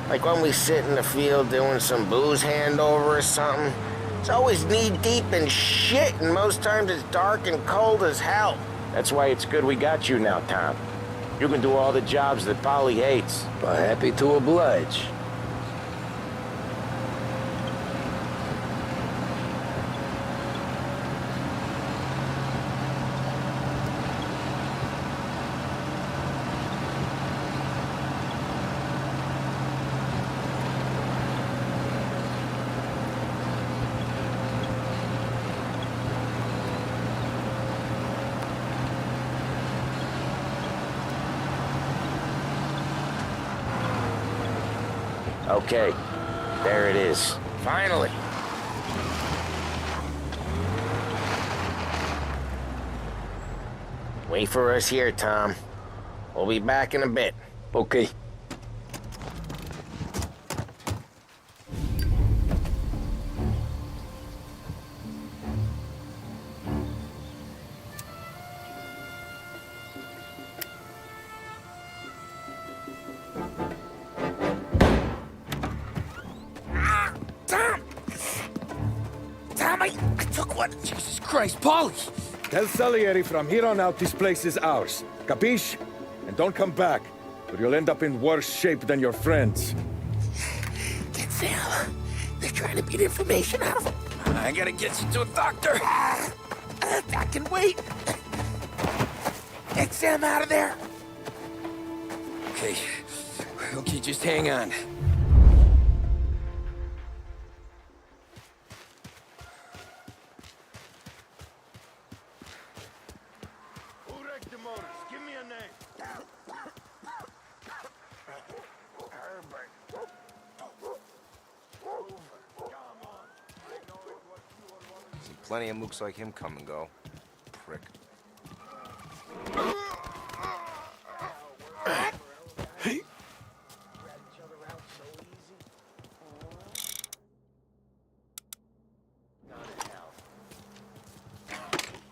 Like when we sit in the field doing some booze handover or something. It's always knee-deep in shit, and most times it's dark and cold as hell. That's why it's good we got you now, Tom. You can do all the jobs that Polly hates. But happy to oblige. Okay, there it is. Finally. Wait for us here, Tom. We'll be back in a bit. Okay. Jesus Christ, Polly! Tell Salieri from here on out this place is ours. Capiche? And don't come back, or you'll end up in worse shape than your friends. Get Sam. They're trying to beat information out of him. I gotta get you to a doctor. I can wait. Get Sam out of there. Okay. Okay, just hang on. Plenty of mooks like him come and go. Prick.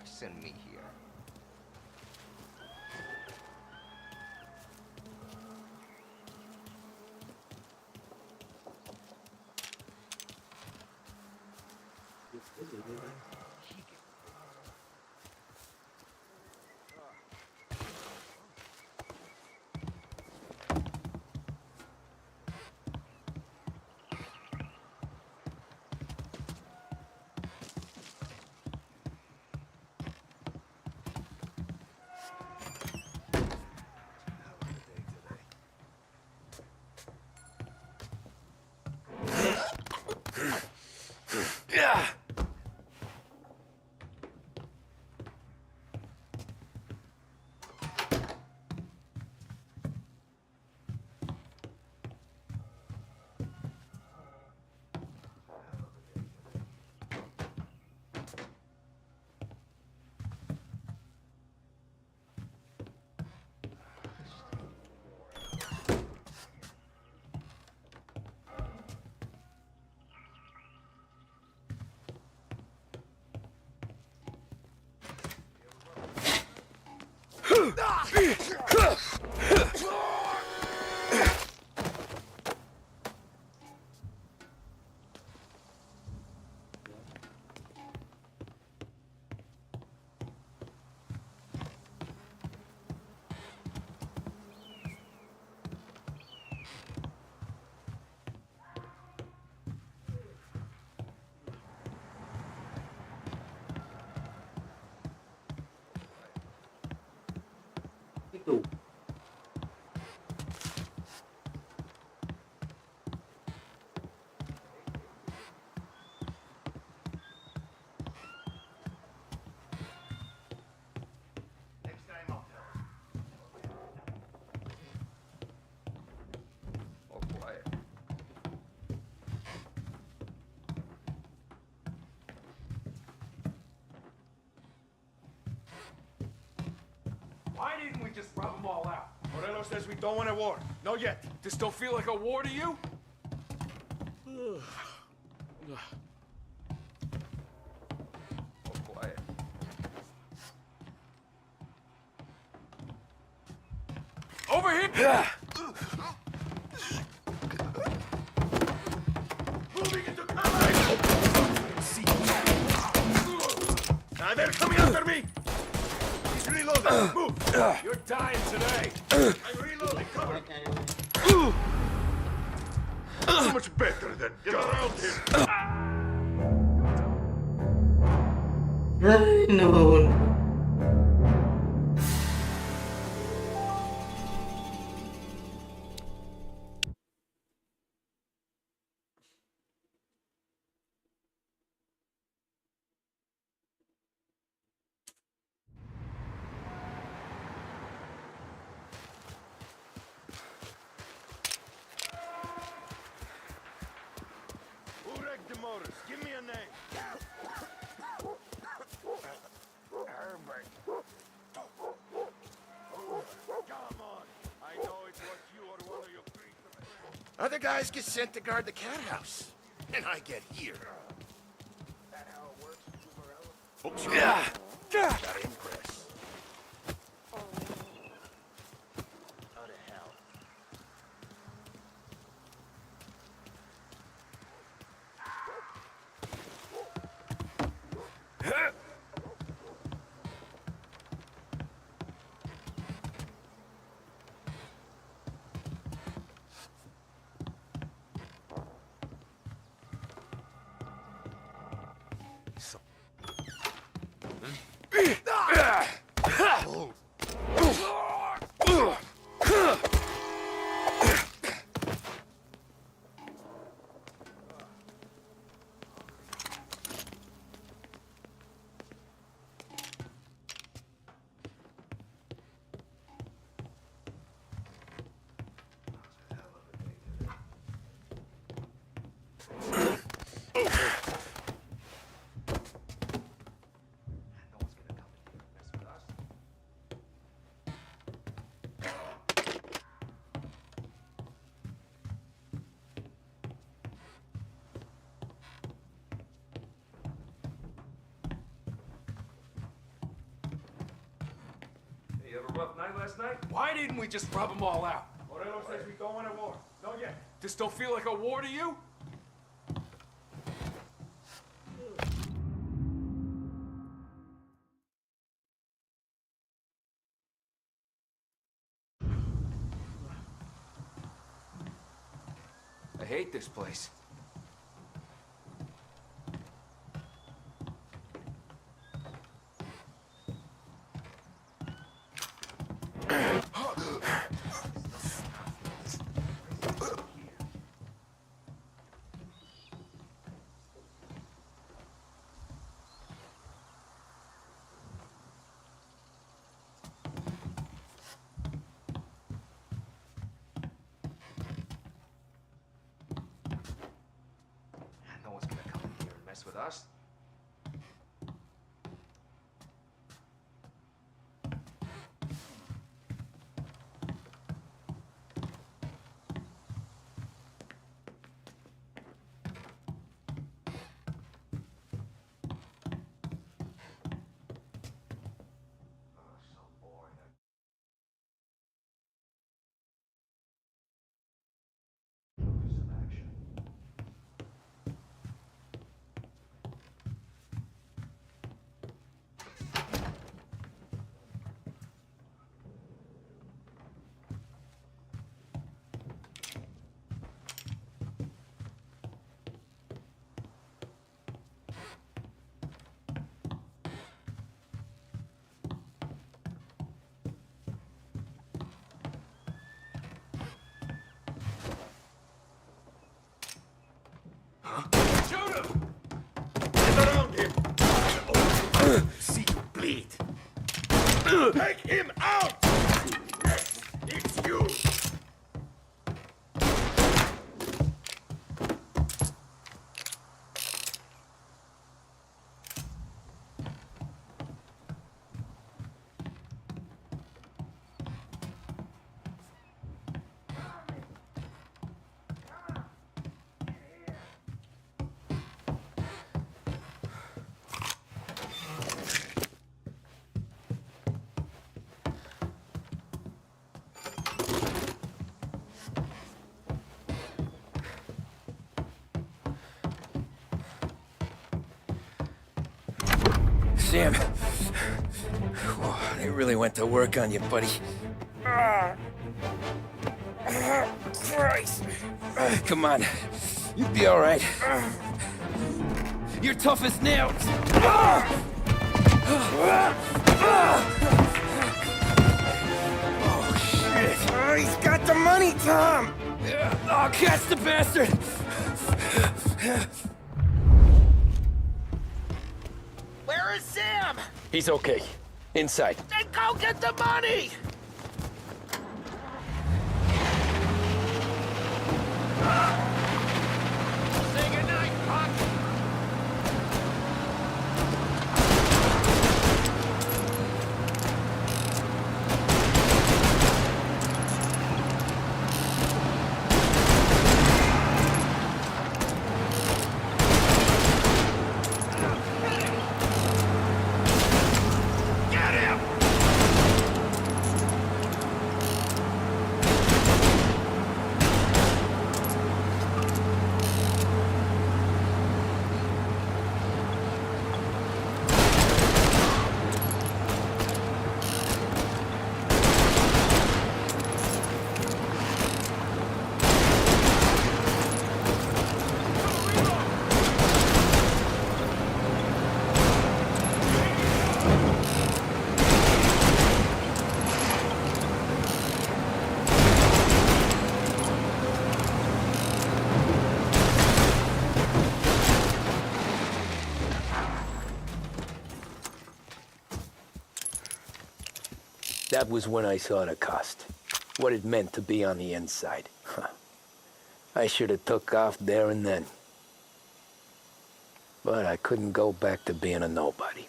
Send me here. Why didn't we just rub them all out? Morello says we don't want a war. Not yet. This don't feel like a war to you? Quiet. Over here! Moving into combat! Now they're coming after me! He's reloading. Move! You're dying today. I'm reloading. Cover. So much better than get around here. No. Who wrecked the motors? Give me a name. Herbert. Come on. I know it was you or one of your creatures. Other guys get sent to guard the cat house. And I get here. That how it works, Morello? Oops. Yeah. Gotta impress. Go to hell. You have a rough night last night? Why didn't we just rub them all out? Morello says we don't want a war. Not yet. This don't feel like a war to you? I hate this place. No one's gonna come in here and mess with us. Shoot him! Get around him! Oh, see you bleed. Take him out! Yes, it's you! Sam, whoa, they really went to work on you, buddy. Christ. Come on, you'll be all right. You're tough as nails. Oh, shit. Oh, he's got the money, Tom! Oh, catch the bastard! Where is Sam? He's okay. Inside. Then go get the money! Say goodnight, Pop. Get him! That was when I saw the cost. What it meant to be on the inside. Huh. I should have took off there and then. But I couldn't go back to being a nobody.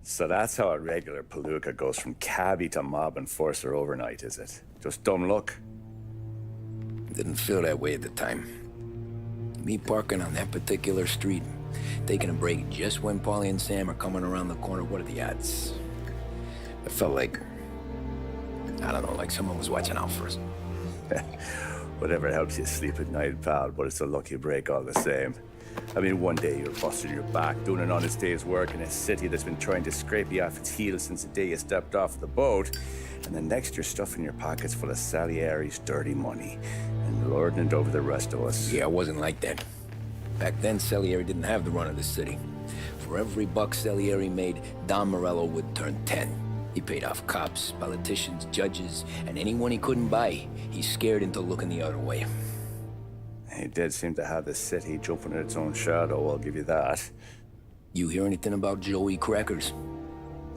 So that's how a regular palooka goes from cabbie to mob enforcer overnight, is it? Just dumb luck? Didn't feel that way at the time. Me parking on that particular street, taking a break just when Paulie and Sam are coming around the corner, what are the odds? I felt like, I don't know, like someone was watching out for us. Whatever helps you sleep at night, pal, but it's a lucky break all the same. I mean, one day you're busting your back, doing an honest day's work in a city that's been trying to scrape you off its heels since the day you stepped off the boat, and the next you're stuffing your pockets full of Salieri's dirty money and lording it over the rest of us. Yeah, it wasn't like that. Back then, Salieri didn't have the run of the city. For every buck Salieri made, Don Morello would turn 10. He paid off cops, politicians, judges, and anyone he couldn't buy, he scared into looking the other way. He did seem to have the city jumping at its own shadow, I'll give you that. You hear anything about Joey Crackers?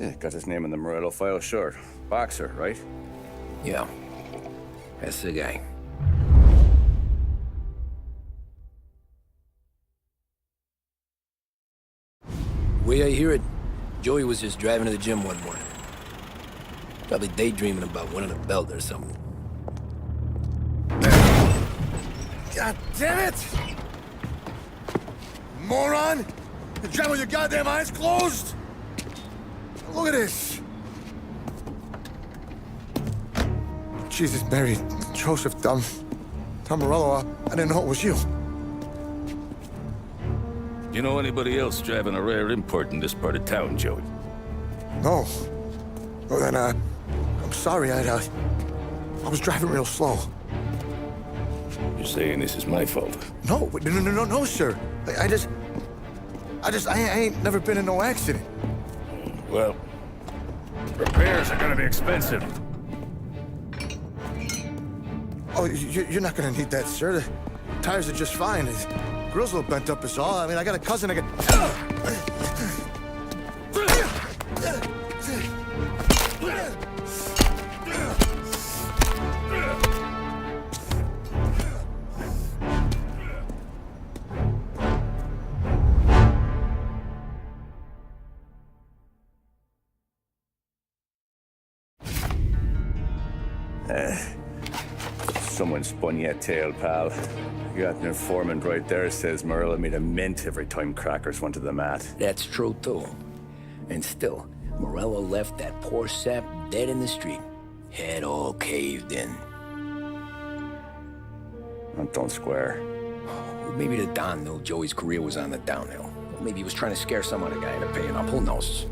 Yeah, got his name in the Morello file, sure. Boxer, right? Yeah, that's the guy. Way I hear it, Joey was just driving to the gym one morning. Probably daydreaming about winning a belt or something. God damn it! Moron! You're driving with your goddamn eyes closed? Look at this! Jesus, Mary, Joseph, Tom Morello, I didn't know it was you. You know anybody else driving a rare import in this part of town, Joey? No. Well then, I'm sorry, I was driving real slow. You're saying this is my fault? No, sir. I ain't never been in no accident. Well, repairs are gonna be expensive. Oh, you're not gonna need that, sir. The tires are just fine. His grill's a little bent up is all. I mean, I got a cousin I can... Someone spun you a tail, pal. You got an informant right there says Morello made a mint every time crackers went to the mat. That's true, too. And still, Morello left that poor sap dead in the street. Head all caved in. That don't square. Well, maybe the Don knew Joey's career was on the downhill. Or maybe he was trying to scare some other guy into paying up. Who knows?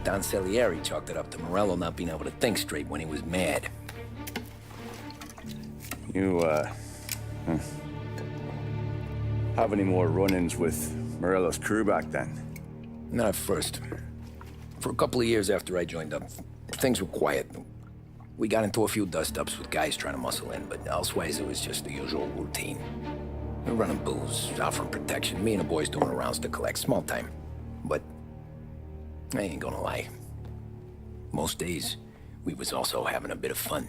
Don Salieri chalked it up to Morello not being able to think straight when he was mad. You, have any more run-ins with Morello's crew back then? Not at first. For a couple of years after I joined up, things were quiet. We got into a few dust-ups with guys trying to muscle in, but elsewise it was just the usual routine. We're running booze, offering protection, me and the boys doing the rounds to collect, small time. But I ain't gonna lie. Most days, we was also having a bit of fun.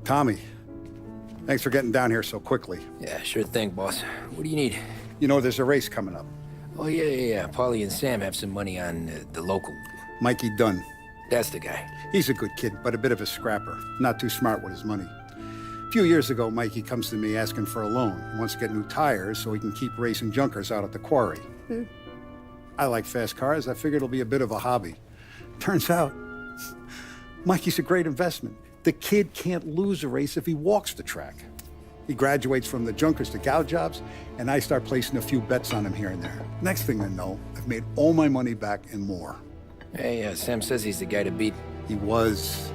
Tommy, thanks for getting down here so quickly. Yeah, sure thing, boss. What do you need? You know, there's a race coming up. Oh, yeah. Paulie and Sam have some money on the local. Mikey Dunn. That's the guy. He's a good kid, but a bit of a scrapper. Not too smart with his money. A few years ago, Mikey comes to me asking for a loan. He wants to get new tires so he can keep racing junkers out at the quarry. I like fast cars. I figured it'll be a bit of a hobby. Turns out, Mikey's a great investment. The kid can't lose a race if he walks the track. He graduates from the junkers to gal jobs, and I start placing a few bets on him here and there. Next thing I know, I've made all my money back and more. Hey, Sam says he's the guy to beat. He was.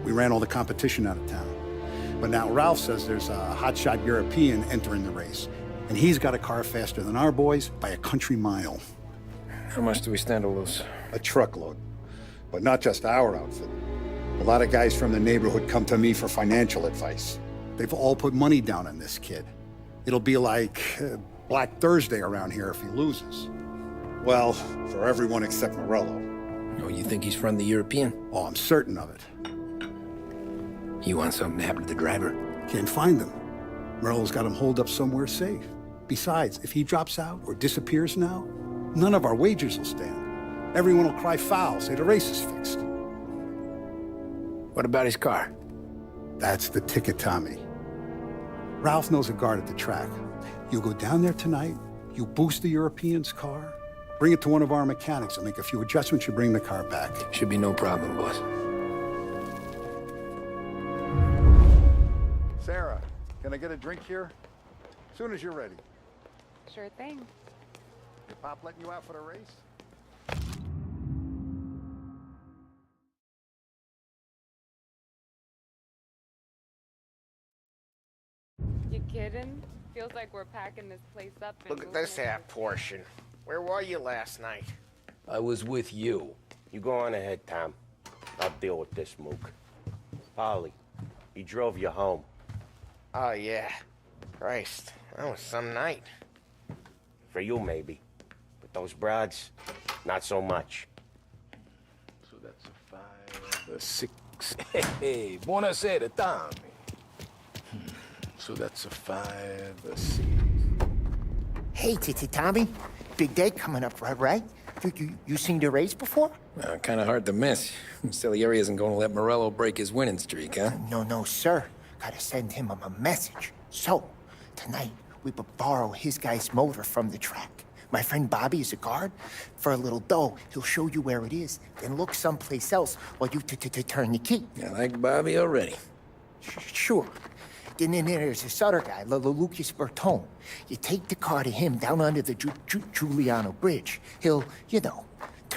We ran all the competition out of town. But now Ralph says there's a hotshot European entering the race, and he's got a car faster than our boys by a country mile. How much do we stand to lose? A truckload. But not just our outfit. A lot of guys from the neighborhood come to me for financial advice. They've all put money down on this kid. It'll be like Black Thursday around here if he loses. Well, for everyone except Morello. Oh, you think he's from the European? Oh, I'm certain of it. You want something to happen to the driver? Can't find him. Morello's got him holed up somewhere safe. Besides, if he drops out or disappears now, none of our wagers will stand. Everyone will cry foul, say the race is fixed. What about his car? That's the ticket, Tommy. Ralph knows a guard at the track. You go down there tonight, you boost the European's car, bring it to one of our mechanics, and make a few adjustments, you bring the car back. Should be no problem, boss. Sarah, can I get a drink here? As soon as you're ready. Sure thing. Your pop letting you out for the race? You kidding? Feels like we're packing this place up and Look at this half portion. Where were you last night? I was with you. You go on ahead, Tom. I'll deal with this mook. Polly, he drove you home. Oh, yeah. Christ, that was some night. For you, maybe. But those broads, not so much. So that's a 5, a 6. Hey, buonasera, Tommy. So that's a 5, a 6. Hey, Tommy. Big day coming up, right? You seen the race before? Kind of hard to miss. Salieri isn't going to let Morello break his winning streak, huh? No, sir. Gotta send him a message. So, tonight, we borrow his guy's motor from the track. My friend Bobby is a guard. For a little dough, he'll show you where it is, then look someplace else while you turn the key. I like Bobby already. Sure. Then there's this other guy, Lucas Bertone. You take the car to him down under the Giuliano Bridge. He'll,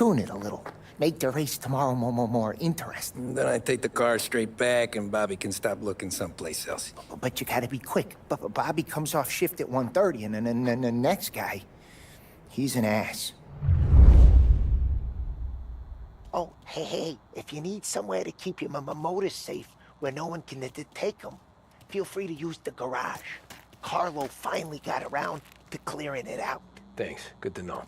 tune it a little. Make the race tomorrow more interesting. Then I take the car straight back and Bobby can stop looking someplace else. But you gotta be quick. But Bobby comes off shift at 1:30, and then the next guy, he's an ass. Oh, hey, if you need somewhere to keep your motor safe where no one can take them, feel free to use the garage. Carlo finally got around to clearing it out. Thanks. Good to know.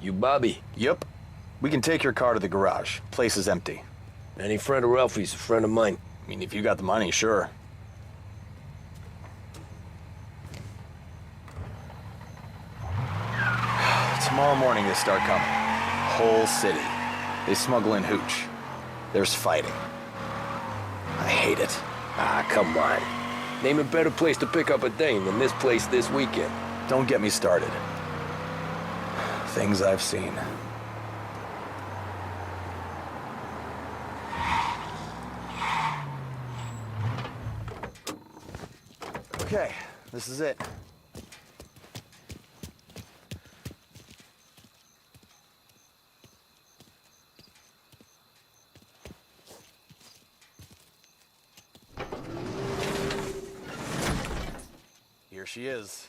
You Bobby? Yep. We can take your car to the garage. Place is empty. Any friend of Ralphie's a friend of mine. I mean, if you got the money, sure. Tomorrow morning they start coming. Whole city. They smuggle in hooch. There's fighting. I hate it. Ah, come on. Name a better place to pick up a dame than this place this weekend. Don't get me started. Things I've seen. Okay, this is it. Here she is.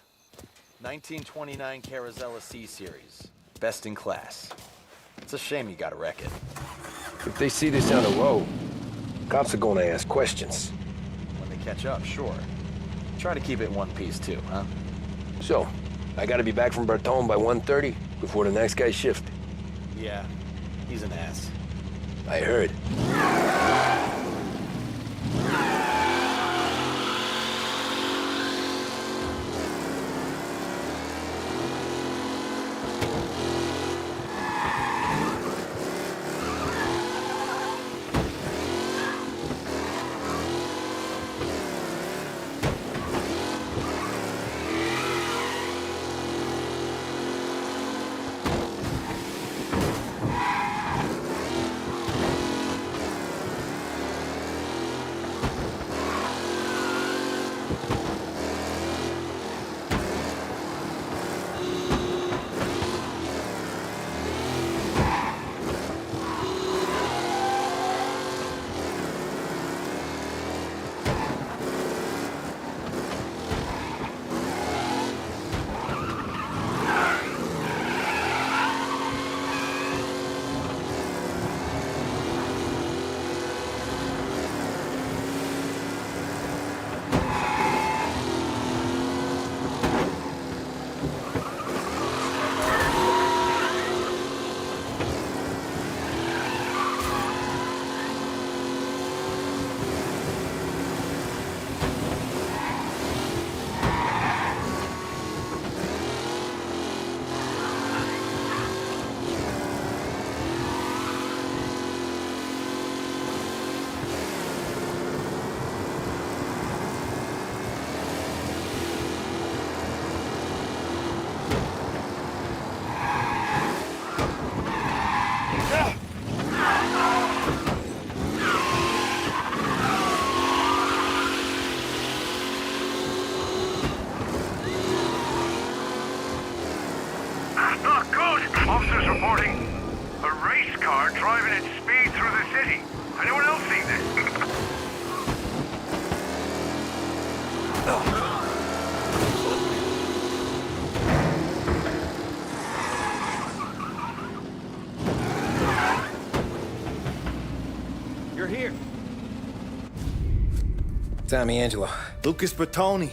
1929 Carazella C-Series. Best in class. It's a shame you gotta wreck it. If they see this on the road, cops are gonna ask questions. When they catch up, sure. Try to keep it in one piece too, huh? So, I gotta be back from Bertone by 1:30 before the next guy's shift. Yeah, he's an ass. I heard. Officers reporting a race car driving at speed through the city. Anyone else see this? You're here. Tommy Angelo. Lucas Bertoni.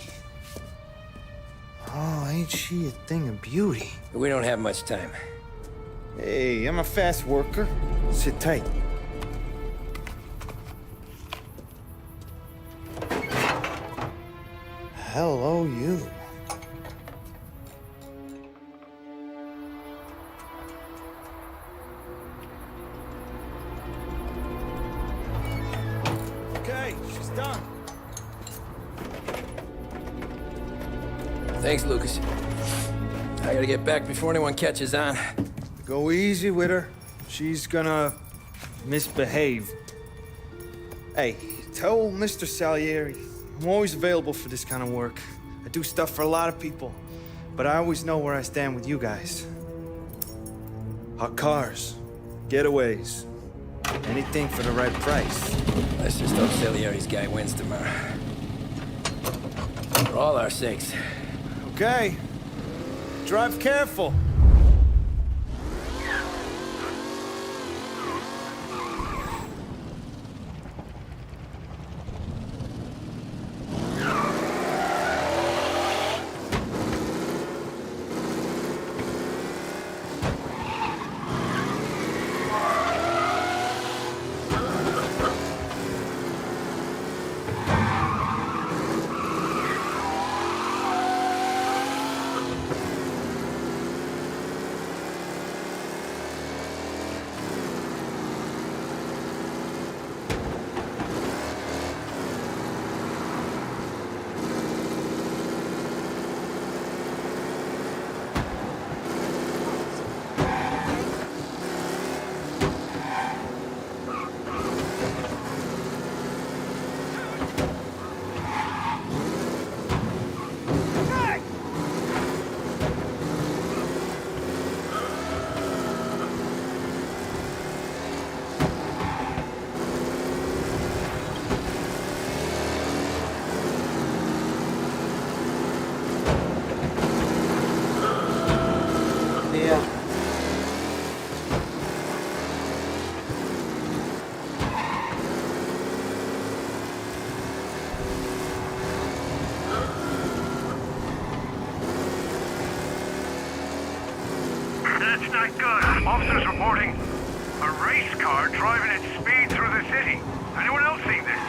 Oh, ain't she a thing of beauty? We don't have much time. Hey, I'm a fast worker. Sit tight. Hello, you. Okay, she's done. Thanks, Lucas. I gotta get back before anyone catches on. Go easy with her. She's gonna misbehave. Hey, tell Mr. Salieri I'm always available for this kind of work. I do stuff for a lot of people, but I always know where I stand with you guys. Hot cars, getaways, anything for the right price. Let's just hope Salieri's guy wins tomorrow. For all our sakes. Okay. Drive careful. That's not good. Officers reporting a race car driving at speed through the city. Anyone else see this?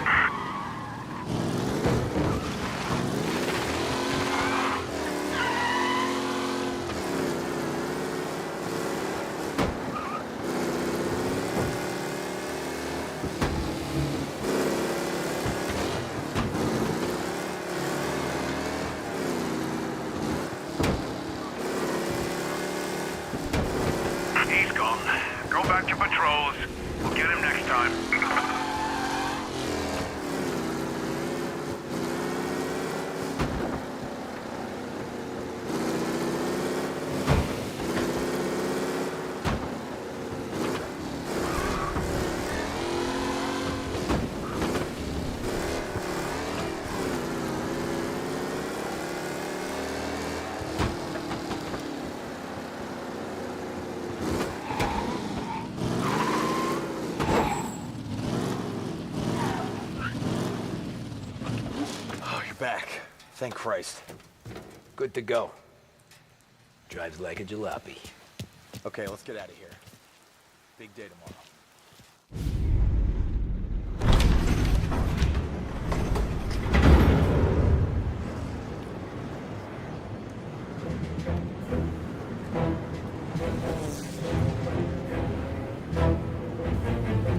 He's gone. Go back to patrols. We'll get him next time. Back. Thank Christ. Good to go. Drives like a jalopy. Okay, let's get out of here. Big day tomorrow.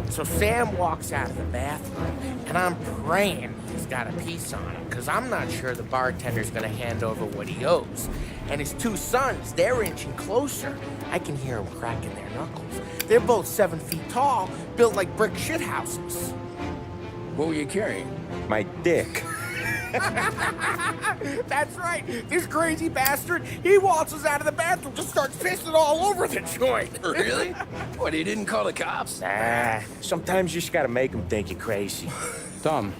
So Sam walks out of the bathroom, and I'm praying he's got a piece on him, because I'm not sure the bartender's going to hand over what he owes. And his two sons, they're inching closer. I can hear them cracking their knuckles. They're both 7 feet tall, built like brick shithouses. What were you carrying? My dick. That's right. This crazy bastard, he waltzes out of the bathroom, just starts pissing all over the joint. Really? What, he didn't call the cops? Nah, sometimes you just gotta make them think you're crazy. Tom,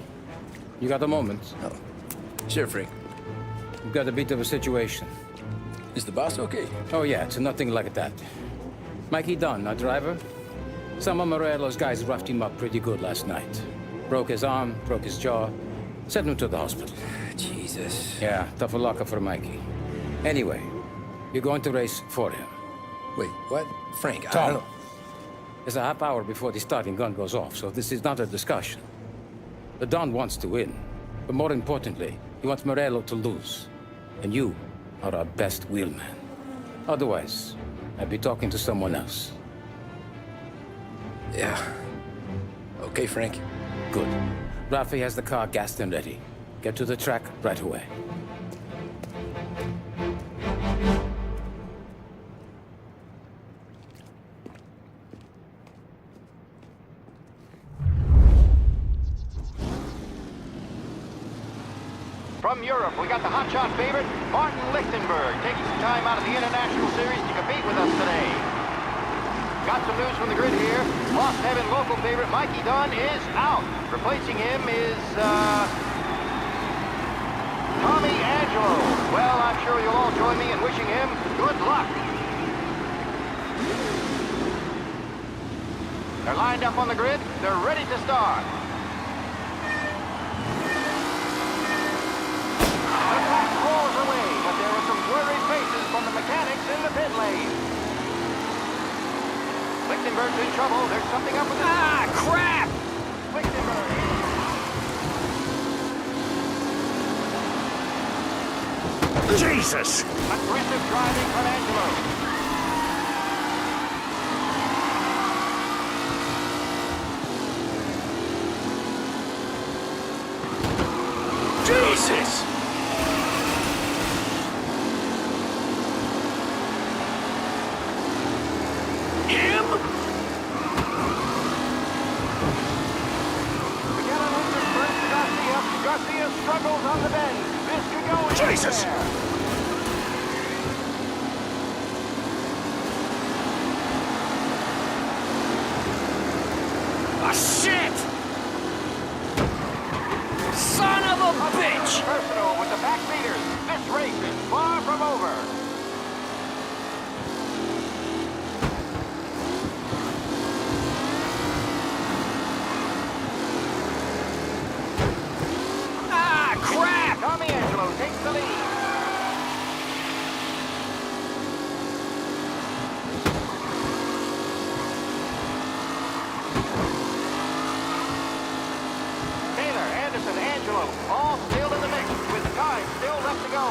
you got a moment? Oh. Sure, Frank. We've got a bit of a situation. Is the boss okay? Oh, yeah, it's nothing like that. Mikey Dunn, our driver. Some of Morello's guys roughed him up pretty good last night. Broke his arm, broke his jaw, sent him to the hospital. Jesus. Yeah, tough luck for Mikey. Anyway, you're going to race for him. Wait, what? Frank, I Tom, don't know. there's a half hour before the starting gun goes off, so this is not a discussion. The Don wants to win, but more importantly, he wants Morello to lose. And you are our best wheelman. Otherwise, I'd be talking to someone else. Yeah. Okay, Frank. Good. Rafi has the car gassed and ready. Get to the track right away. From Europe, we got the hotshot favorite, Martin Lichtenberg, taking some time out of the International Series to compete with us today. Got some news from the grid here. Lost Heaven local favorite Mikey Dunn is out. Replacing him is, Tommy Angelo. Well, I'm sure you'll all join me in wishing him good luck. They're lined up on the grid. They're ready to start. The track rolls away, but there are some worried faces from the mechanics in the pit lane. Lichtenberg's in trouble. There's something up with the... Ah, crap! Lichtenberg. Jesus! Aggressive driving from Angelo. Jesus! Him? We get an engine first to Garcia. Garcia struggles on the bend. This could go anywhere. Jesus! Ah, shit! Son of a bitch! Personal with the back leaders. This race is far from over. Ah, crap! Tommy Angelo takes the lead. Taylor, Anderson, Angelo, all still in the mix with time still left to go.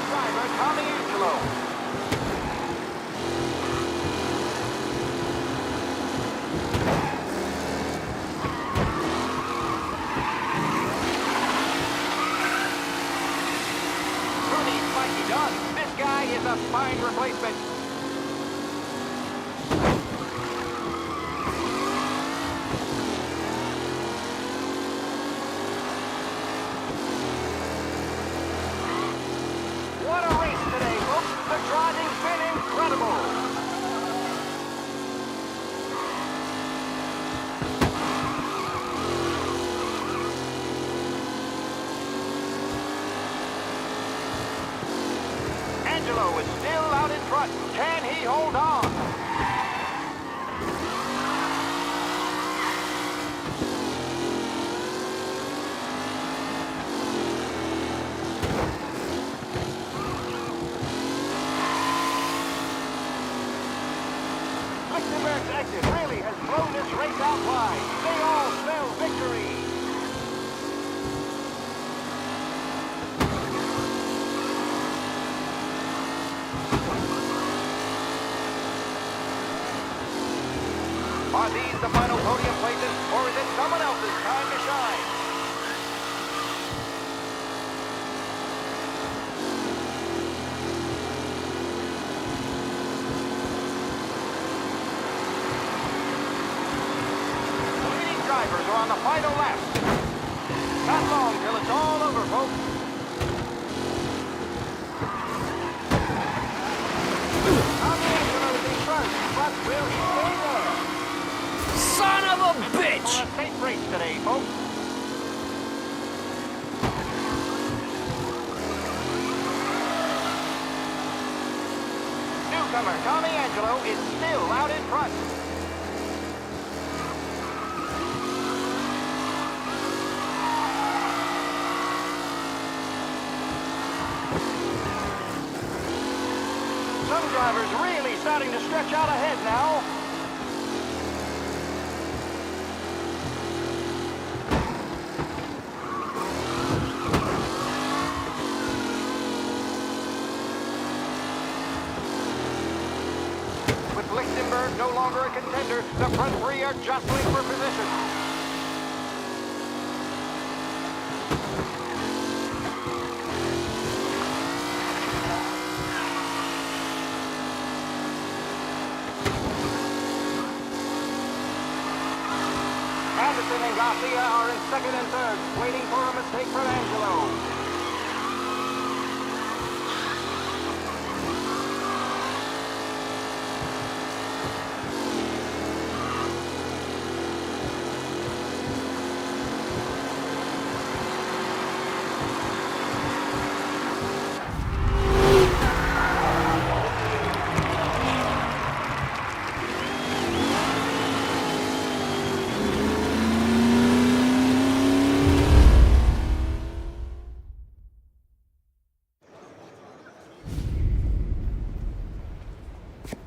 Driver Tommy Angelo. Rooney's Mikey Dunn. This guy is a fine replacement. What a race today, folks. The driving's been incredible. Angelo is still out in front. Can he hold on? Lichtenberg's exit really has blown this race out wide. They all spell victory. Are these the final podium places, or is it someone else's time to shine? drivers are on the final lap. Not long till it's all over, folks. Tommy Angelo's in front, but will he stay there? Son of a bitch! On a safe race today, folks. Newcomer Tommy Angelo is still out in front. Some drivers really starting to stretch out ahead now. With Lichtenberg no longer a contender, the front three are jostling for position. Anderson and Garcia are in second and third, waiting for a mistake from Angelo.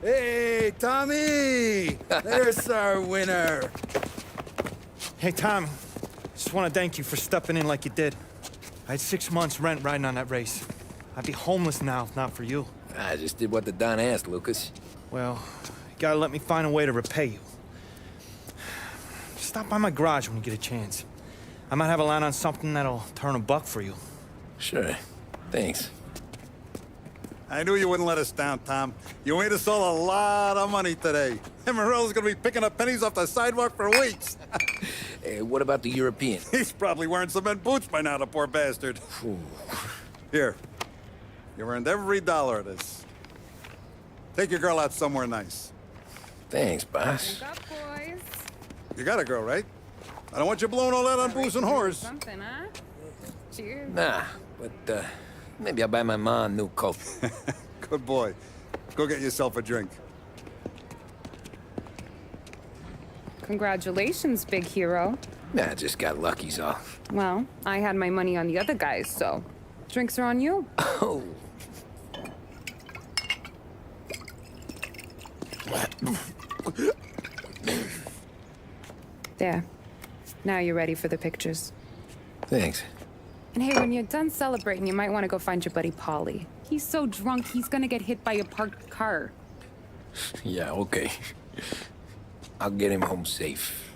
Hey, Tommy! There's our winner. Hey, Tommy. Just want to thank you for stepping in like you did. I had 6 months rent riding on that race. I'd be homeless now if not for you. I just did what the Don asked, Lucas. Well, you gotta let me find a way to repay you. Stop by my garage when you get a chance. I might have a line on something that'll turn $1 for you. Sure. Thanks. I knew you wouldn't let us down, Tom. You made us all a lot of money today. And Morello's gonna be picking up pennies off the sidewalk for weeks. Hey, what about the European? He's probably wearing cement boots by now, the poor bastard. Here. You earned every dollar of this. Take your girl out somewhere nice. Thanch, boss. Wake up, boys. You got a girl, right? I don't want you blowing all that on booze and whores. Something, huh? Cheers. Nah, but, maybe I'll buy my ma a new coat. Good boy. Go get yourself a drink. Congratulations, big hero. Nah, just got lucky's all. Well, I had my money on the other guys, so drinks are on you. Oh. There. Now you're ready for the pictures. Thanks. And hey, when you're done celebrating, you might want to go find your buddy Paulie. He's so drunk, he's gonna get hit by a parked car. Yeah, okay. I'll get him home safe.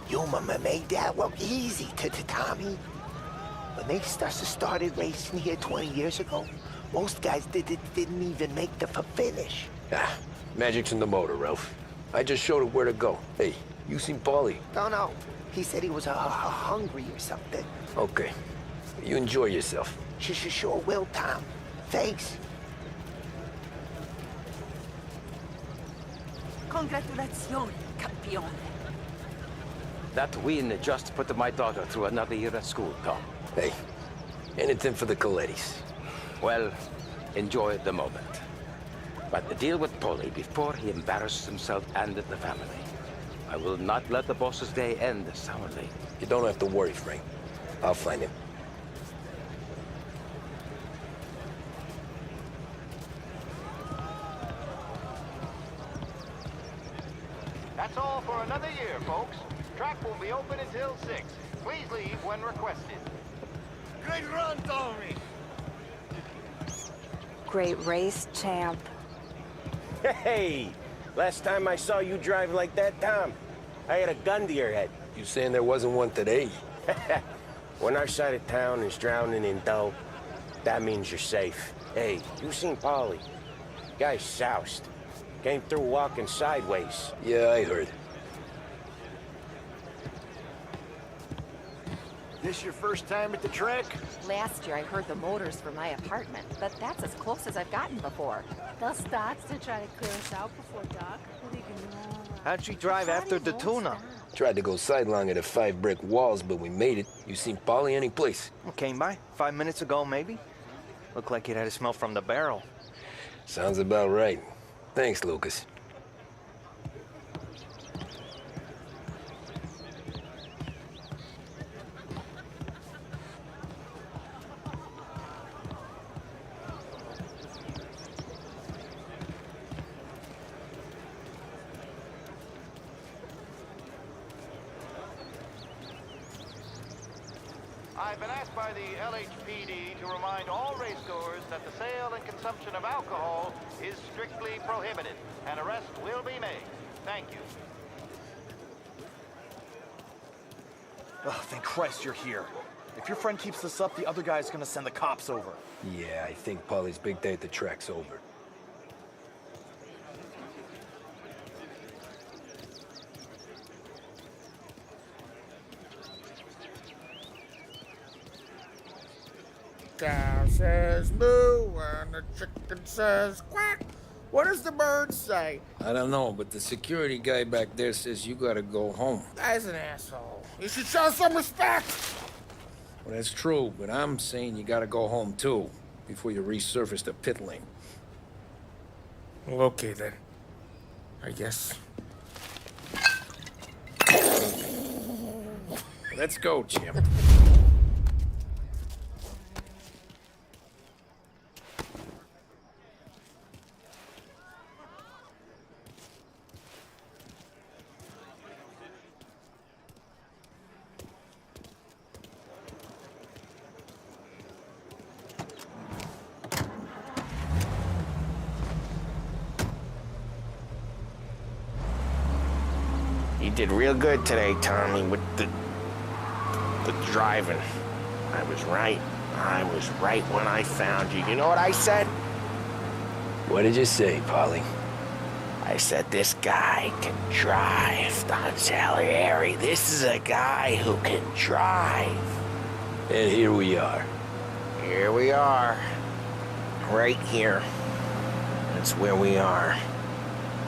Your mama made that look easy to Tommy. When they started racing here 20 years ago, most guys didn't even make the finish. Ah, magic's in the motor, Ralph. I just showed it where to go. Hey, you seen Paulie? No. He said he was hungry or something. Okay. You enjoy yourself. Sure will, Tom. Thanks. Congratulazioni, campione. That win just put my daughter through another year at school, Tom. Hey, anything for the Colettis. Well, enjoy the moment. But deal with Paulie before he embarrasses himself and the family. I will not let the boss's day end sourly. You don't have to worry, Frank. I'll find him. That's all for another year, folks. Track will be open until 6. Please leave when requested. Great run, Tommy! Great race, champ. Hey! Last time I saw you drive like that, Tom, I had a gun to your head. You saying there wasn't one today? When our side of town is drowning in dough, that means you're safe. Hey, you seen Paulie? Guy's soused. Came through walking sideways. Yeah, I heard. This your first time at the track? Last year I heard the motors for my apartment, but that's as close as I've gotten before. They'll start to try to clear us out before dark. How'd you drive after the tuna? Tried to go sidelong at the 5 brick walls, but we made it. You seen Polly any place? Came by 5 minutes ago, maybe. Looked like it had a smell from the barrel. Sounds about right. Thanks, Lucas. I've been asked by the LHPD to remind all racegoers that the sale and consumption of alcohol is strictly prohibited. An arrest will be made. Thank you. Oh, thank Christ you're here. If your friend keeps this up, the other guy's gonna send the cops over. Yeah, I think Polly's big day at the track's over. Cow says moo and the chicken says quack. What does the bird say? I don't know, but the security guy back there says you gotta go home. Guy's an asshole. You should show some respect. Well, that's true, but I'm saying you gotta go home too, before you resurface the pit lane. Well, okay then. I guess. Let's go, Jim. You did real good today, Tommy, with the driving. I was right. I was right when I found you. You know what I said? What did you say, Polly? I said, this guy can drive, Don Salieri. This is a guy who can drive. And here we are. Here we are. Right here. That's where we are.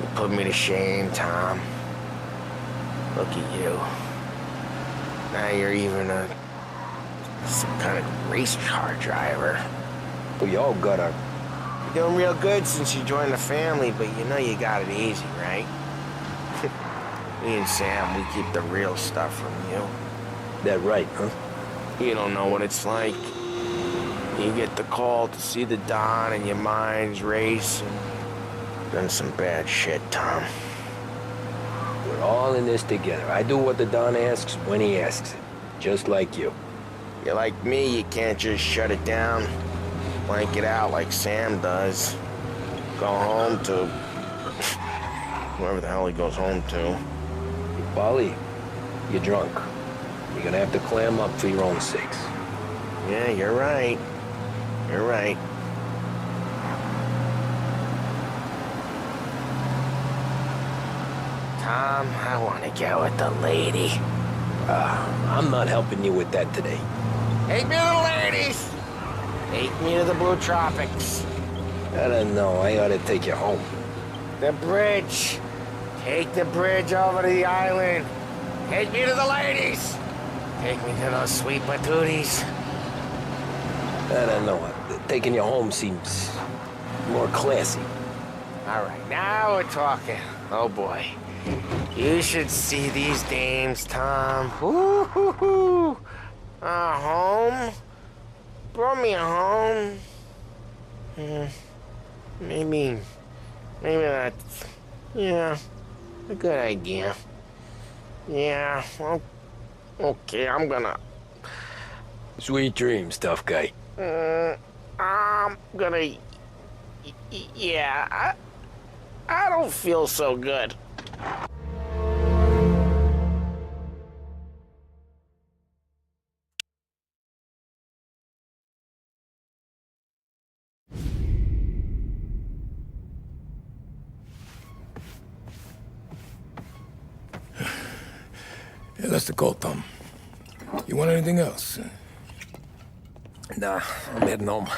You put me to shame, Tom. Look at you. Now you're even some kind of race car driver. We all got our... You're doing real good since you joined the family, but you know you got it easy, right? Me and Sam, we keep the real stuff from you. That right, huh? You don't know what it's like. You get the call to see the Don and your mind's racing. Done some bad shit, Tom. We're all in this together. I do what the Don asks when he asks it. Just like you. You're like me, you can't just shut it down. Blank it out like Sam does. Go home to... whoever the hell he goes home to. Hey, Polly, you're drunk. You're gonna have to clam up for your own sakes. Yeah, you're right. You're right. Tom, I want to get with the lady. I'm not helping you with that today. Take me to the ladies! Take me to the Blue Tropics. I don't know. I ought to take you home. The bridge. Take the bridge over to the island. Take me to the ladies. Take me to those sweet patooties. I don't know. Taking you home seems more classy. All right, now we're talking. Oh, boy. You should see these dames, Tom. Woo-hoo-hoo. Home? Brought me a home. Maybe that's, yeah, a good idea. Yeah, well, okay, I'm gonna... Sweet dreams, tough guy. I'm gonna... Yeah, I don't feel so good. Hey, that's the call, Tom. You want anything else? Nah, I'm heading home.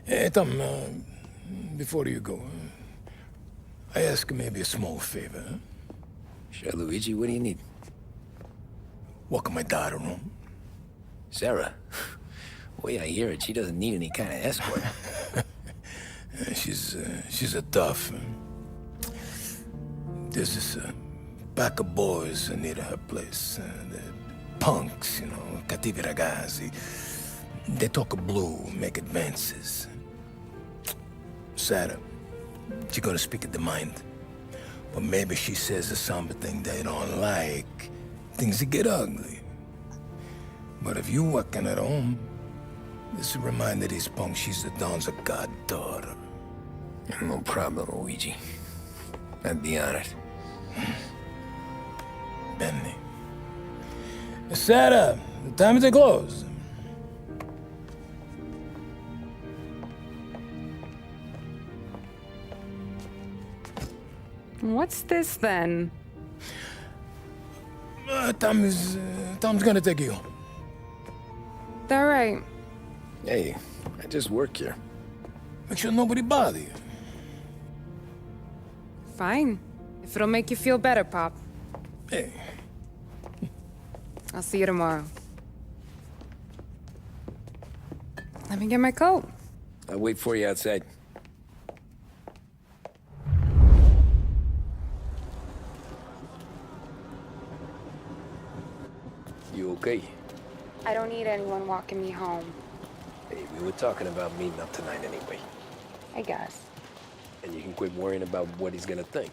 Hey, Tom, before you go, I ask maybe a small favor. Huh? Sure, Luigi, what do you need? Walk my daughter home. Sarah? Way I hear it, she doesn't need any kind of escort. She's a tough. There's this pack of boys near her place. They're punks, you know, cattivi ragazzi. They talk blue, make advances. Sarah, she's gonna speak at the mind. But maybe she says something they don't like. Things get ugly. But if you walking at home, this reminder these punks she's the Don's a goddaughter. No problem, Luigi. I'd be honored. Benny. Sarah, the time to close. What's this then? Tom's gonna take you home. All right. Hey, I just work here. Make sure nobody bother you. Fine. If it'll make you feel better, Pop. Hey. I'll see you tomorrow. Let me get my coat. I'll wait for you outside. You okay? I don't need anyone walking me home. Hey, we were talking about meeting up tonight anyway. I guess. And you can quit worrying about what he's gonna think.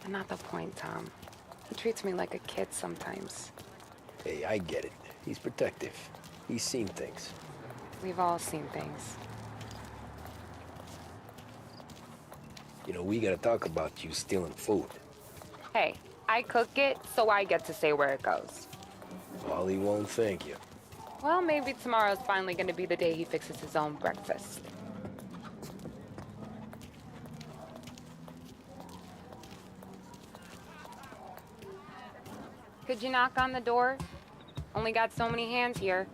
Not the point, Tom. He treats me like a kid sometimes. Hey, I get it. He's protective. He's seen things. We've all seen things. You know, we gotta talk about you stealing food. Hey, I cook it, so I get to say where it goes. Ollie won't thank you. Well, maybe tomorrow's finally gonna be the day he fixes his own breakfast. Could you knock on the door? Only got so many hands here.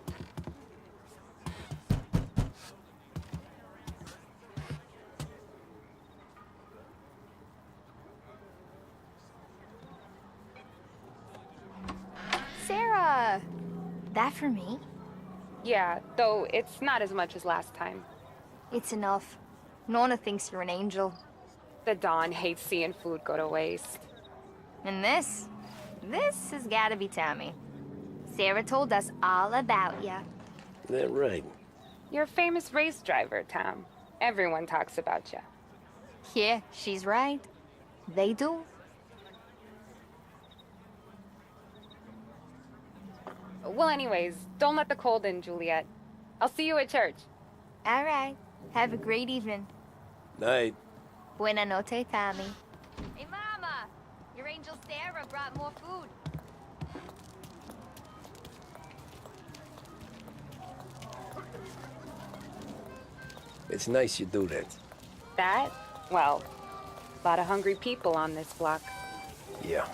Sarah! That for me? Yeah, though it's not as much as last time. It's enough. Nona thinks you're an angel. The Don hates seeing food go to waste. And this has gotta be Tommy. Sarah told us all about ya. That right. You're a famous race driver, Tom. Everyone talks about you. Yeah, she's right. They do. Well, anyways, don't let the cold in, Juliet. I'll see you at church. All right. Have a great evening. Night. Buena noche, Tommy. Hey, Mama! Your angel Sarah brought more food. It's nice you do that. That? Well, a lot of hungry people on this block. Yeah.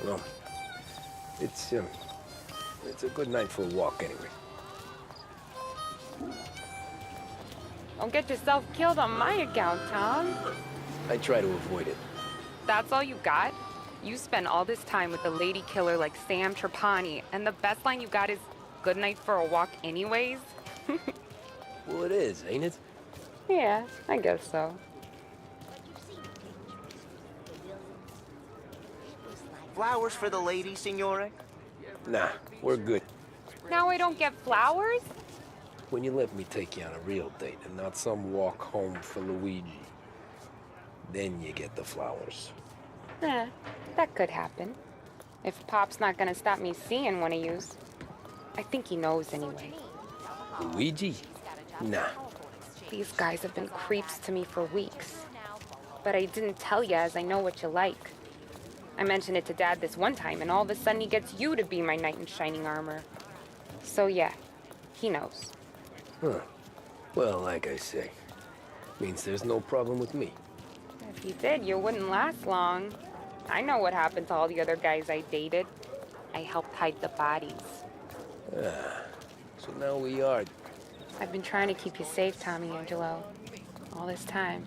Well, it's a good night for a walk anyway. Don't get yourself killed on my account, Tom. I try to avoid it. That's all you got? You spend all this time with a lady killer like Sam Trapani, and the best line you got is, "Good night for a walk anyways"? Well, it is, ain't it? Yeah, I guess so. Flowers for the lady, signore? Nah, we're good. Now I don't get flowers? When you let me take you on a real date and not some walk home for Luigi, then you get the flowers. That could happen. If Pop's not gonna stop me seeing one of yous. I think he knows anyway. Luigi? Nah. These guys have been creeps to me for weeks. But I didn't tell you as I know what you like. I mentioned it to Dad this one time, and all of a sudden he gets you to be my knight in shining armor. So yeah, he knows. Huh. Well, like I say, means there's no problem with me. If he did, you wouldn't last long. I know what happened to all the other guys I dated. I helped hide the bodies. So now we are. I've been trying to keep you safe, Tommy Angelo, all this time.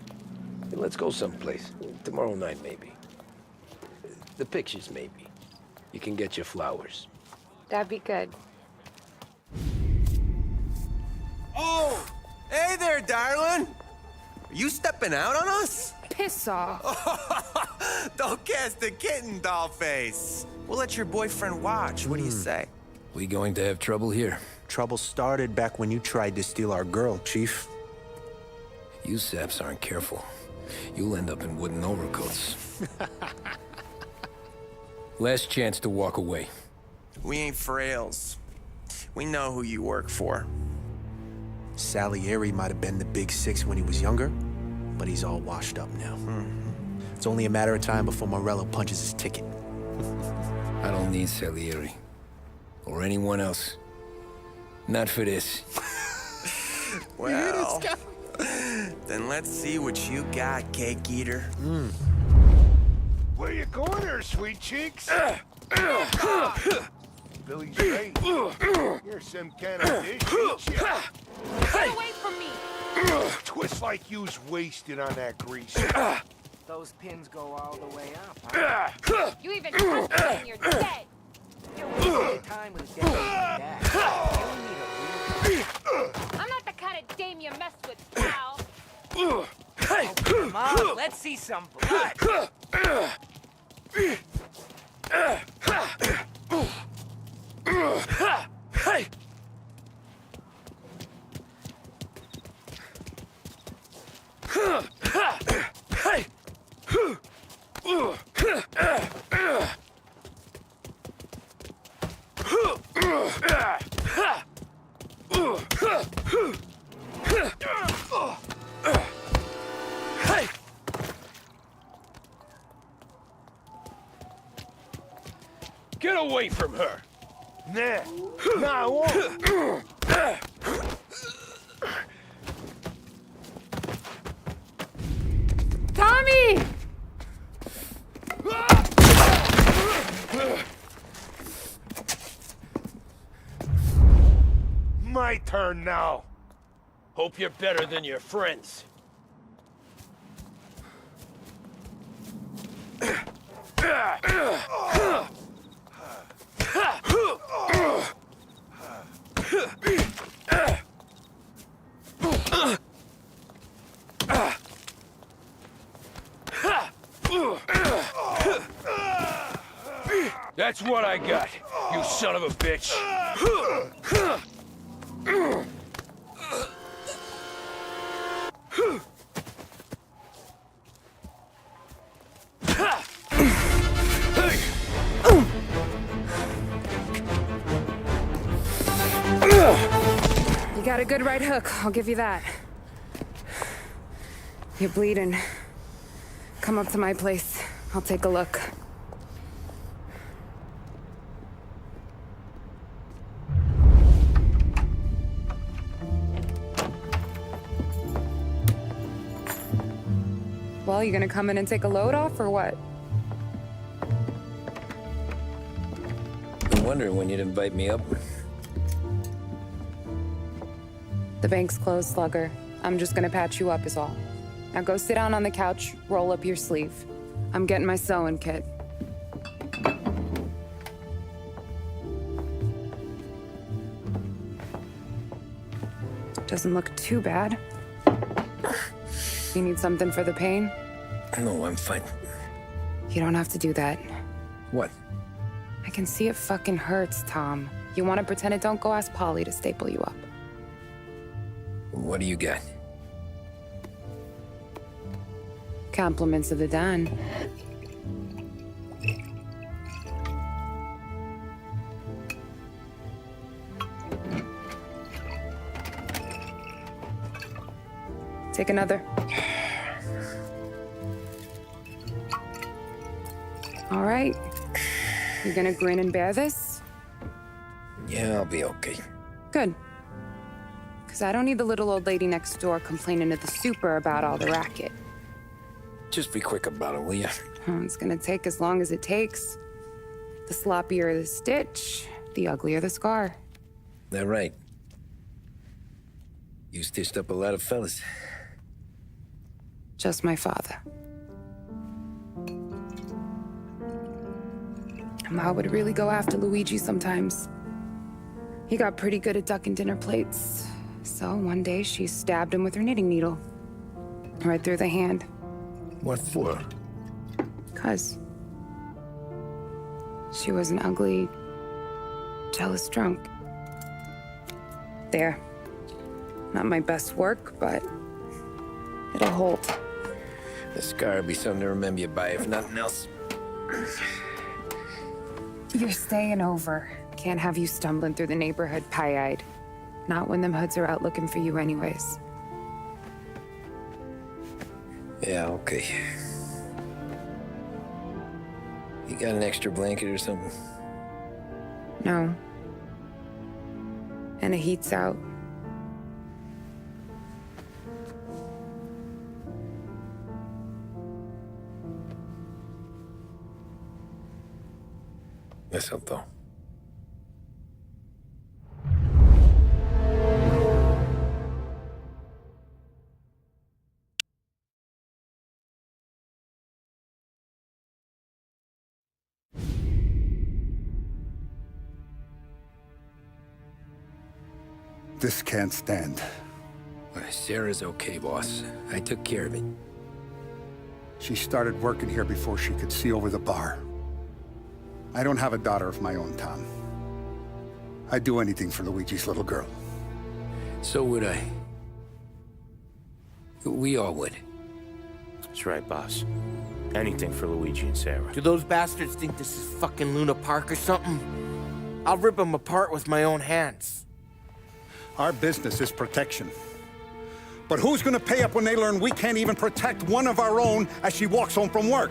Hey, let's go someplace. Tomorrow night, maybe. The pictures, maybe. You can get your flowers. That'd be good. Oh! Hey there, darling! Are you stepping out on us? Piss off. Don't cast a kitten, dollface. We'll let your boyfriend watch. What do you say? We going to have trouble here? Trouble started back when you tried to steal our girl, Chief. You saps aren't careful. You'll end up in wooden overcoats. Last chance to walk away. We ain't frails. We know who you work for. Salieri might have been the big six when he was younger, but he's all washed up now. It's only a matter of time before Morello punches his ticket. I don't need Salieri. Or anyone else. Not for this. Well, then let's see what you got, cake eater. Where you going there, sweet cheeks? Billy's face. You're some kind of dish, ain't ya? Get away from me! Twist like you's wasted on that grease. Those pins go all the way up, huh? You even touch me and you're dead! You're wasting time with a dad. I'm not the kind of dame you mess with, pal! Oh, come on, let's see some blood. Get away from her! Nah, I won't. Tommy! My turn now. Hope you're better than your friends. That's what I got, you son of a bitch. You got a good right hook, I'll give you that. You're bleeding. Come up to my place. I'll take a look. Well, you gonna come in and take a load off, or what? Been wondering when you'd invite me up. The bank's closed, Slugger. I'm just gonna patch you up is all. Now go sit down on the couch, roll up your sleeve. I'm getting my sewing kit. Doesn't look too bad. You need something for the pain? No, I'm fine. You don't have to do that. What? I can see it fucking hurts, Tom. You want to pretend it don't go ask Polly to staple you up. What do you got? Compliments of the Don. Take another. All right. You gonna grin and bear this? Yeah, I'll be okay. Good. Because I don't need the little old lady next door complaining to the super about all the racket. Just be quick about it, will ya? It's gonna take as long as it takes. The sloppier the stitch, the uglier the scar. That right. You stitched up a lot of fellas. Just my father. Ma would really go after Luigi sometimes. He got pretty good at ducking dinner plates. So one day she stabbed him with her knitting needle. Right through the hand. What for? 'Cause she was an ugly, jealous drunk. There. Not my best work, but it'll hold. The scar will be something to remember you by, if nothing else. You're staying over. Can't have you stumbling through the neighborhood pie-eyed. Not when them hoods are out looking for you anyways. Yeah, okay. You got an extra blanket or something? No. And the heat's out. Eso todo. This can't stand. Sarah's okay, boss. I took care of it. She started working here before she could see over the bar. I don't have a daughter of my own, Tom. I'd do anything for Luigi's little girl. So would I. We all would. That's right, boss. Anything for Luigi and Sarah. Do those bastards think this is fucking Luna Park or something? I'll rip them apart with my own hands. Our business is protection. But who's gonna pay up when they learn we can't even protect one of our own as she walks home from work?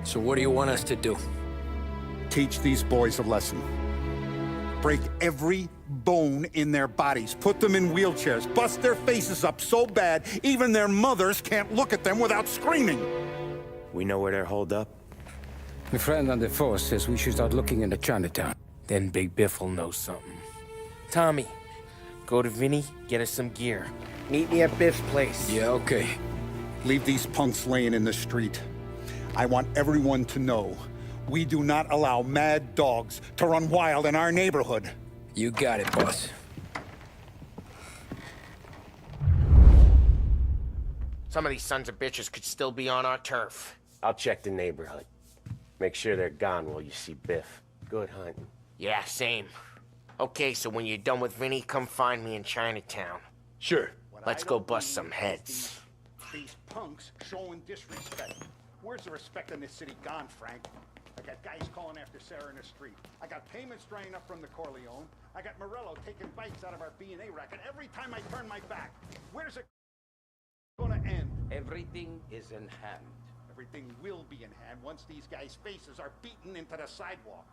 So what do you want us to do? Teach these boys a lesson. Break every bone in their bodies. Put them in wheelchairs. Bust their faces up so bad, even their mothers can't look at them without screaming. We know where they're holed up? My friend on the force says we should start looking into Chinatown. Then Big Biff will know something. Tommy, go to Vinny, get us some gear. Meet me at Biff's place. Yeah, okay. Leave these punks laying in the street. I want everyone to know we do not allow mad dogs to run wild in our neighborhood. You got it, boss. Some of these sons of bitches could still be on our turf. I'll check the neighborhood. Make sure they're gone while you see Biff. Good hunting. Yeah, same. Okay, so when you're done with Vinny, come find me in Chinatown. Sure. Let's go bust some heads. These punks showing disrespect. Where's the respect in this city gone, Frank? I got guys calling after Sarah in the street. I got payments drying up from the Corleone. I got Morello taking bites out of our B&A racket every time I turn my back. Where's it gonna end? Everything is in hand. Everything will be in hand once these guys' faces are beaten into the sidewalk.